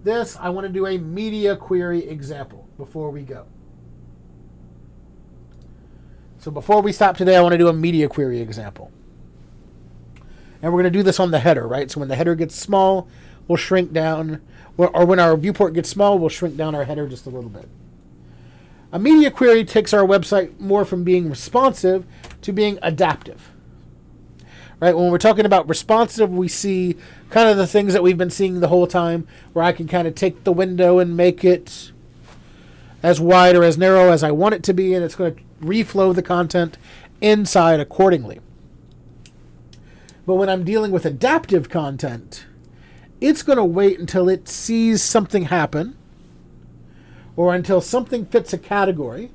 this. I want to do a media query example before we go. So before we stop today, I want to do a media query example. And we're going to do this on the header, right? So when the header gets small, we'll shrink down, or when our viewport gets small, we'll shrink down our header just a little bit. A media query takes our website more from being responsive to being adaptive. Right? When we're talking about responsive, we see kind of the things that we've been seeing the whole time, where I can kind of take the window and make it as wide or as narrow as I want it to be, and it's going to reflow the content inside accordingly. But when I'm dealing with adaptive content, it's going to wait until it sees something happen or until something fits a category,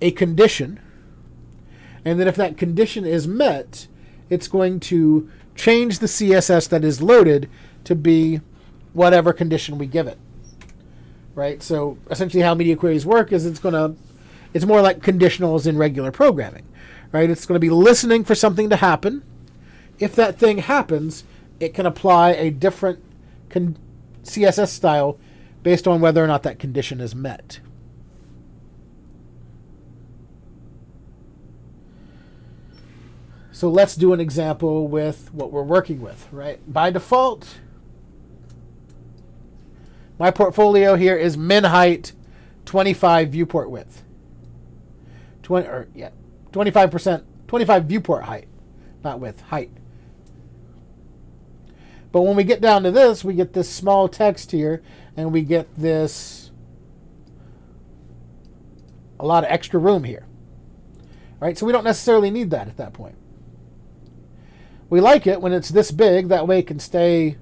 a condition, and then if that condition is met, it's going to change the CSS that is loaded to be whatever condition we give it. Right? So essentially how media queries work is it's more like conditionals in regular programming. Right? It's going to be listening for something to happen. If that thing happens, it can apply a different CSS style based on whether or not that condition is met. So let's do an example with what we're working with, right? By default, my portfolio here is min height 25 viewport width. 25%, 25 viewport height, not width, height. But when we get down to this, we get this small text here, and we get a lot of extra room here. Right? So we don't necessarily need that at that point. We like it when it's this big, that way it can stay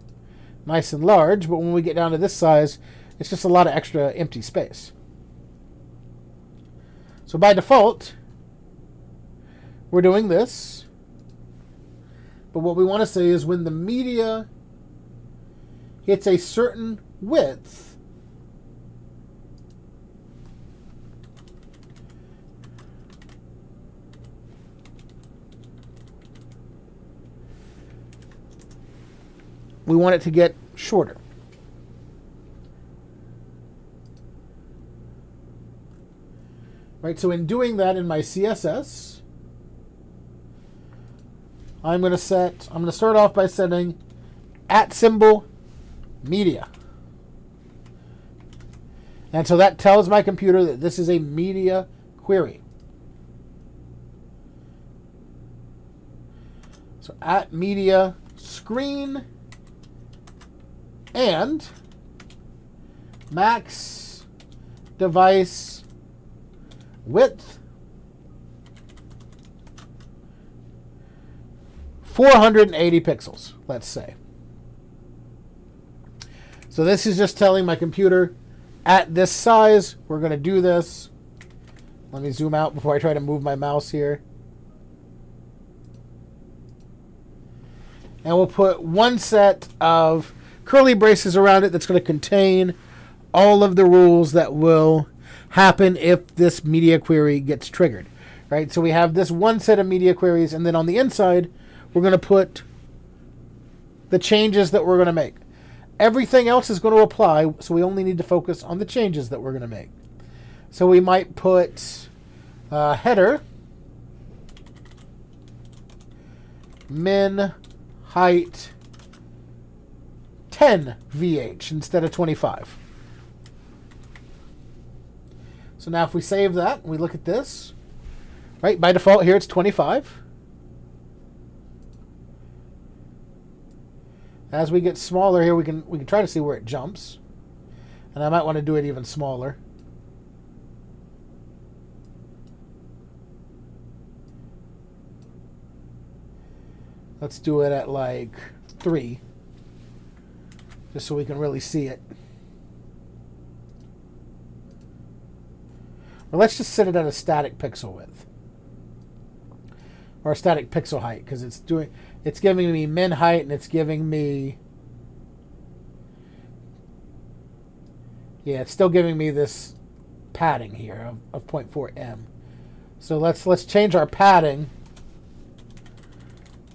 nice and large, but when we get down to this size, it's just a lot of extra empty space. So by default, we're doing this, but what we want to say is when the media hits a certain width, we want it to get shorter. Right, so in doing that in my CSS, I'm going to start off by setting @media. And so that tells my computer that this is a media query. So @media screen and max device width 480 pixels, let's say. So this is just telling my computer at this size, we're going to do this. Let me zoom out before I try to move my mouse here. And we'll put one set of curly braces around it that's going to contain all of the rules that will happen if this media query gets triggered. Right? So we have this one set of media queries, and then on the inside, we're going to put the changes that we're going to make. Everything else is going to apply, so we only need to focus on the changes that we're going to make. So we might put header, min height 10 VH instead of 25. So now if we save that, we look at this, right? By default here it's 25. As we get smaller here, we can try to see where it jumps. And I might want to do it even smaller. Let's do it at like 3. Just so we can really see it. Or let's just set it at a static pixel width. Or a static pixel height, because it's giving me min height and it's giving me, yeah, it's still giving me this padding here of 0.4 em. So let's change our padding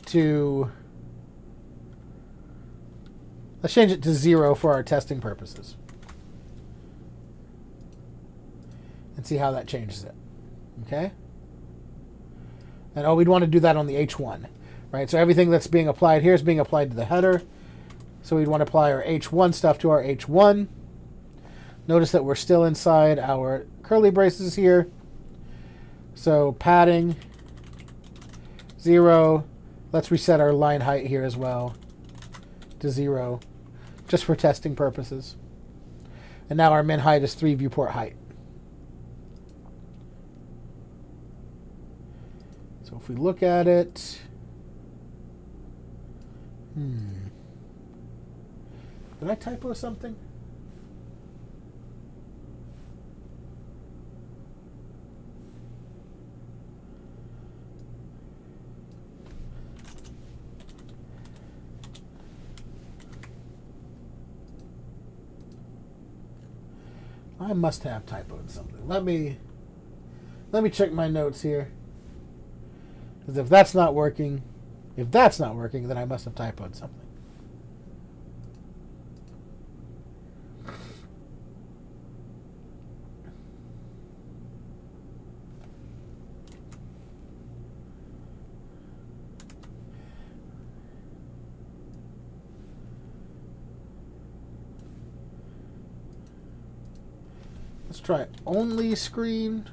to, let's change it to 0 for our testing purposes. And see how that changes it. Okay? And we'd want to do that on the H1. Right? So everything that's being applied here is being applied to the header. So we'd want to apply our H1 stuff to our H1. Notice that we're still inside our curly braces here. So padding 0. Let's reset our line height here as well to 0, just for testing purposes. And now our min height is 3 viewport height. So if we look at it, Hmm. Did I typo something? I must have typoed something. Let me check my notes here. Because if that's not working, then I must have typoed something. Let's try only screen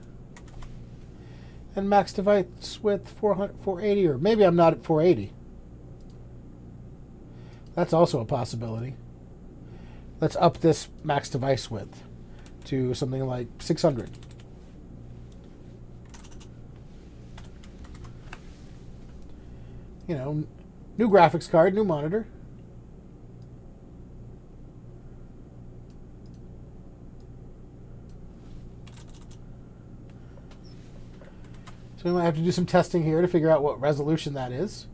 and max device width 480, or maybe I'm not at 480. That's also a possibility. Let's up this max device width to something like 600. You know, new graphics card, new monitor. So we might have to do some testing here to figure out what resolution that is.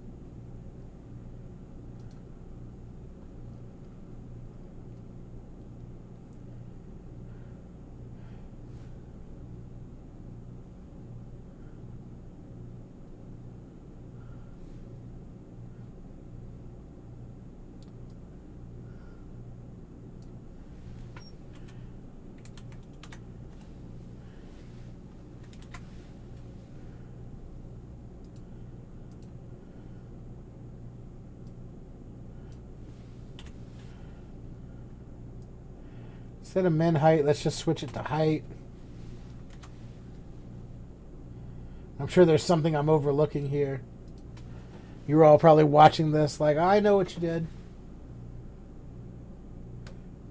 Instead of min height, let's just switch it to height. I'm sure there's something I'm overlooking here. You're all probably watching this like, I know what you did.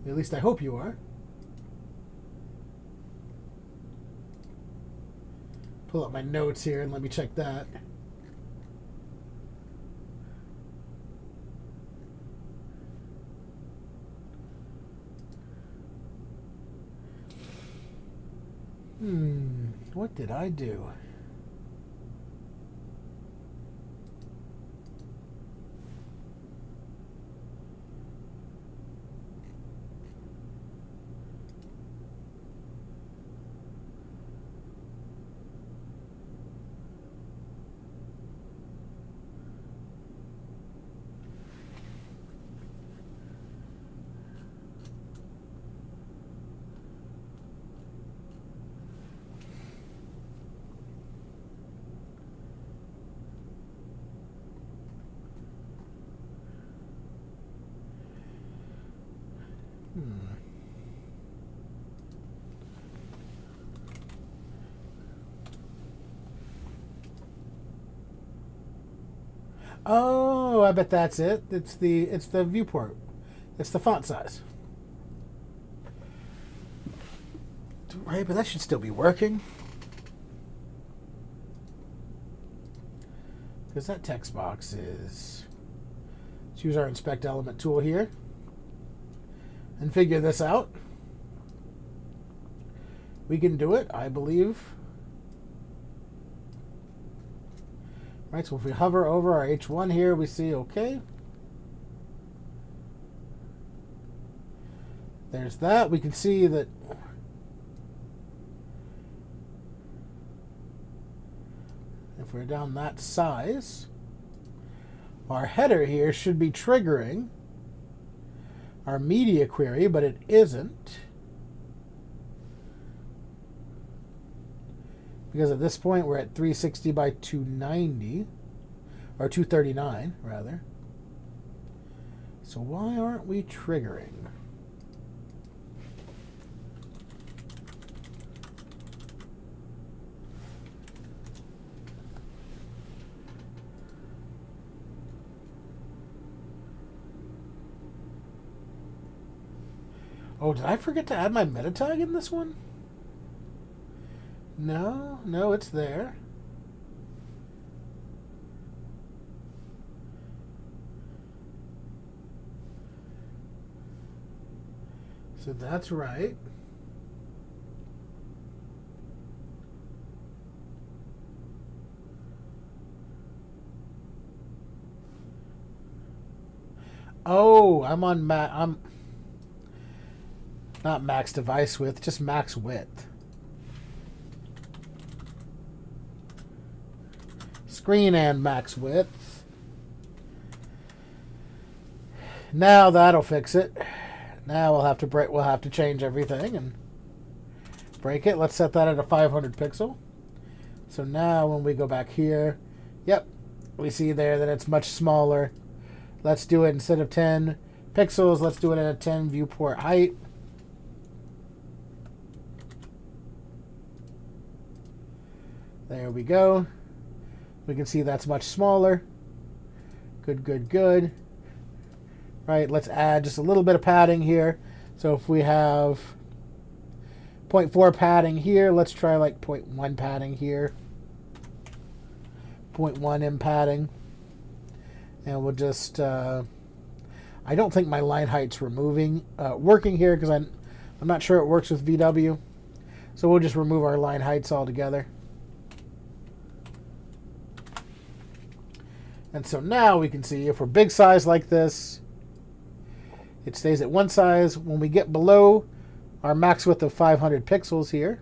At least I hope you are. Pull up my notes here and let me check that. What did I do? Oh, I bet that's it. It's the viewport. It's the font size. Right, but that should still be working. Because that text box is... Let's use our inspect element tool here and figure this out. We can do it, I believe. Right, so if we hover over our H1 here, we see okay. There's that. We can see that if we're down that size, our header here should be triggering our media query, but it isn't. Because at this point we're at 360 by 290, or 239 rather. So why aren't we triggering? Oh, did I forget to add my meta tag in this one? No, it's there. So that's right. Oh, I'm not max device width, just max width. Screen and max width. Now that'll fix it. Now we'll have to change everything and break it. Let's set that at a 500 pixel. So now when we go back here, yep, we see there that it's much smaller. Let's do it instead of 10 pixels, let's do it at a 10 viewport height. There we go. We can see that's much smaller. Good, good, good. Right, let's add just a little bit of padding here. So if we have 0.4 padding here, let's try like 0.1 padding here. 0.1 in padding. And we'll just, I don't think my line height's working here because I'm not sure it works with VW. So we'll just remove our line heights altogether. And so now we can see if we're big size like this, it stays at one size. When we get below our max width of 500 pixels here,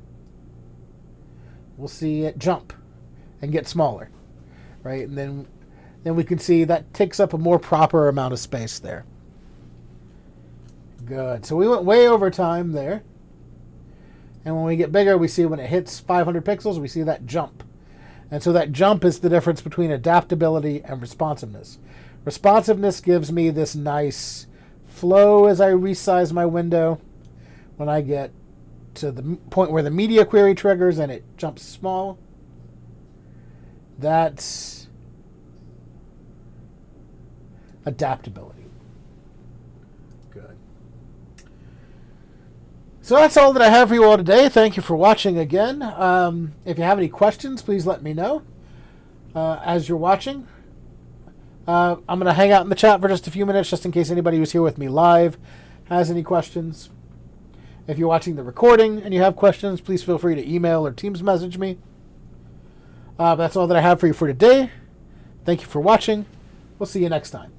we'll see it jump and get smaller, right? And then we can see that takes up a more proper amount of space there. Good. So we went way over time there. And when we get bigger, we see when it hits 500 pixels, we see that jump. And so that jump is the difference between adaptability and responsiveness. Responsiveness gives me this nice flow as I resize my window. When I get to the point where the media query triggers and it jumps small, that's adaptability. Good. So that's all that I have for you all today. Thank you for watching again. If you have any questions, please let me know as you're watching. I'm going to hang out in the chat for just a few minutes just in case anybody who's here with me live has any questions. If you're watching the recording and you have questions, please feel free to email or Teams message me. That's all that I have for you for today. Thank you for watching. We'll see you next time.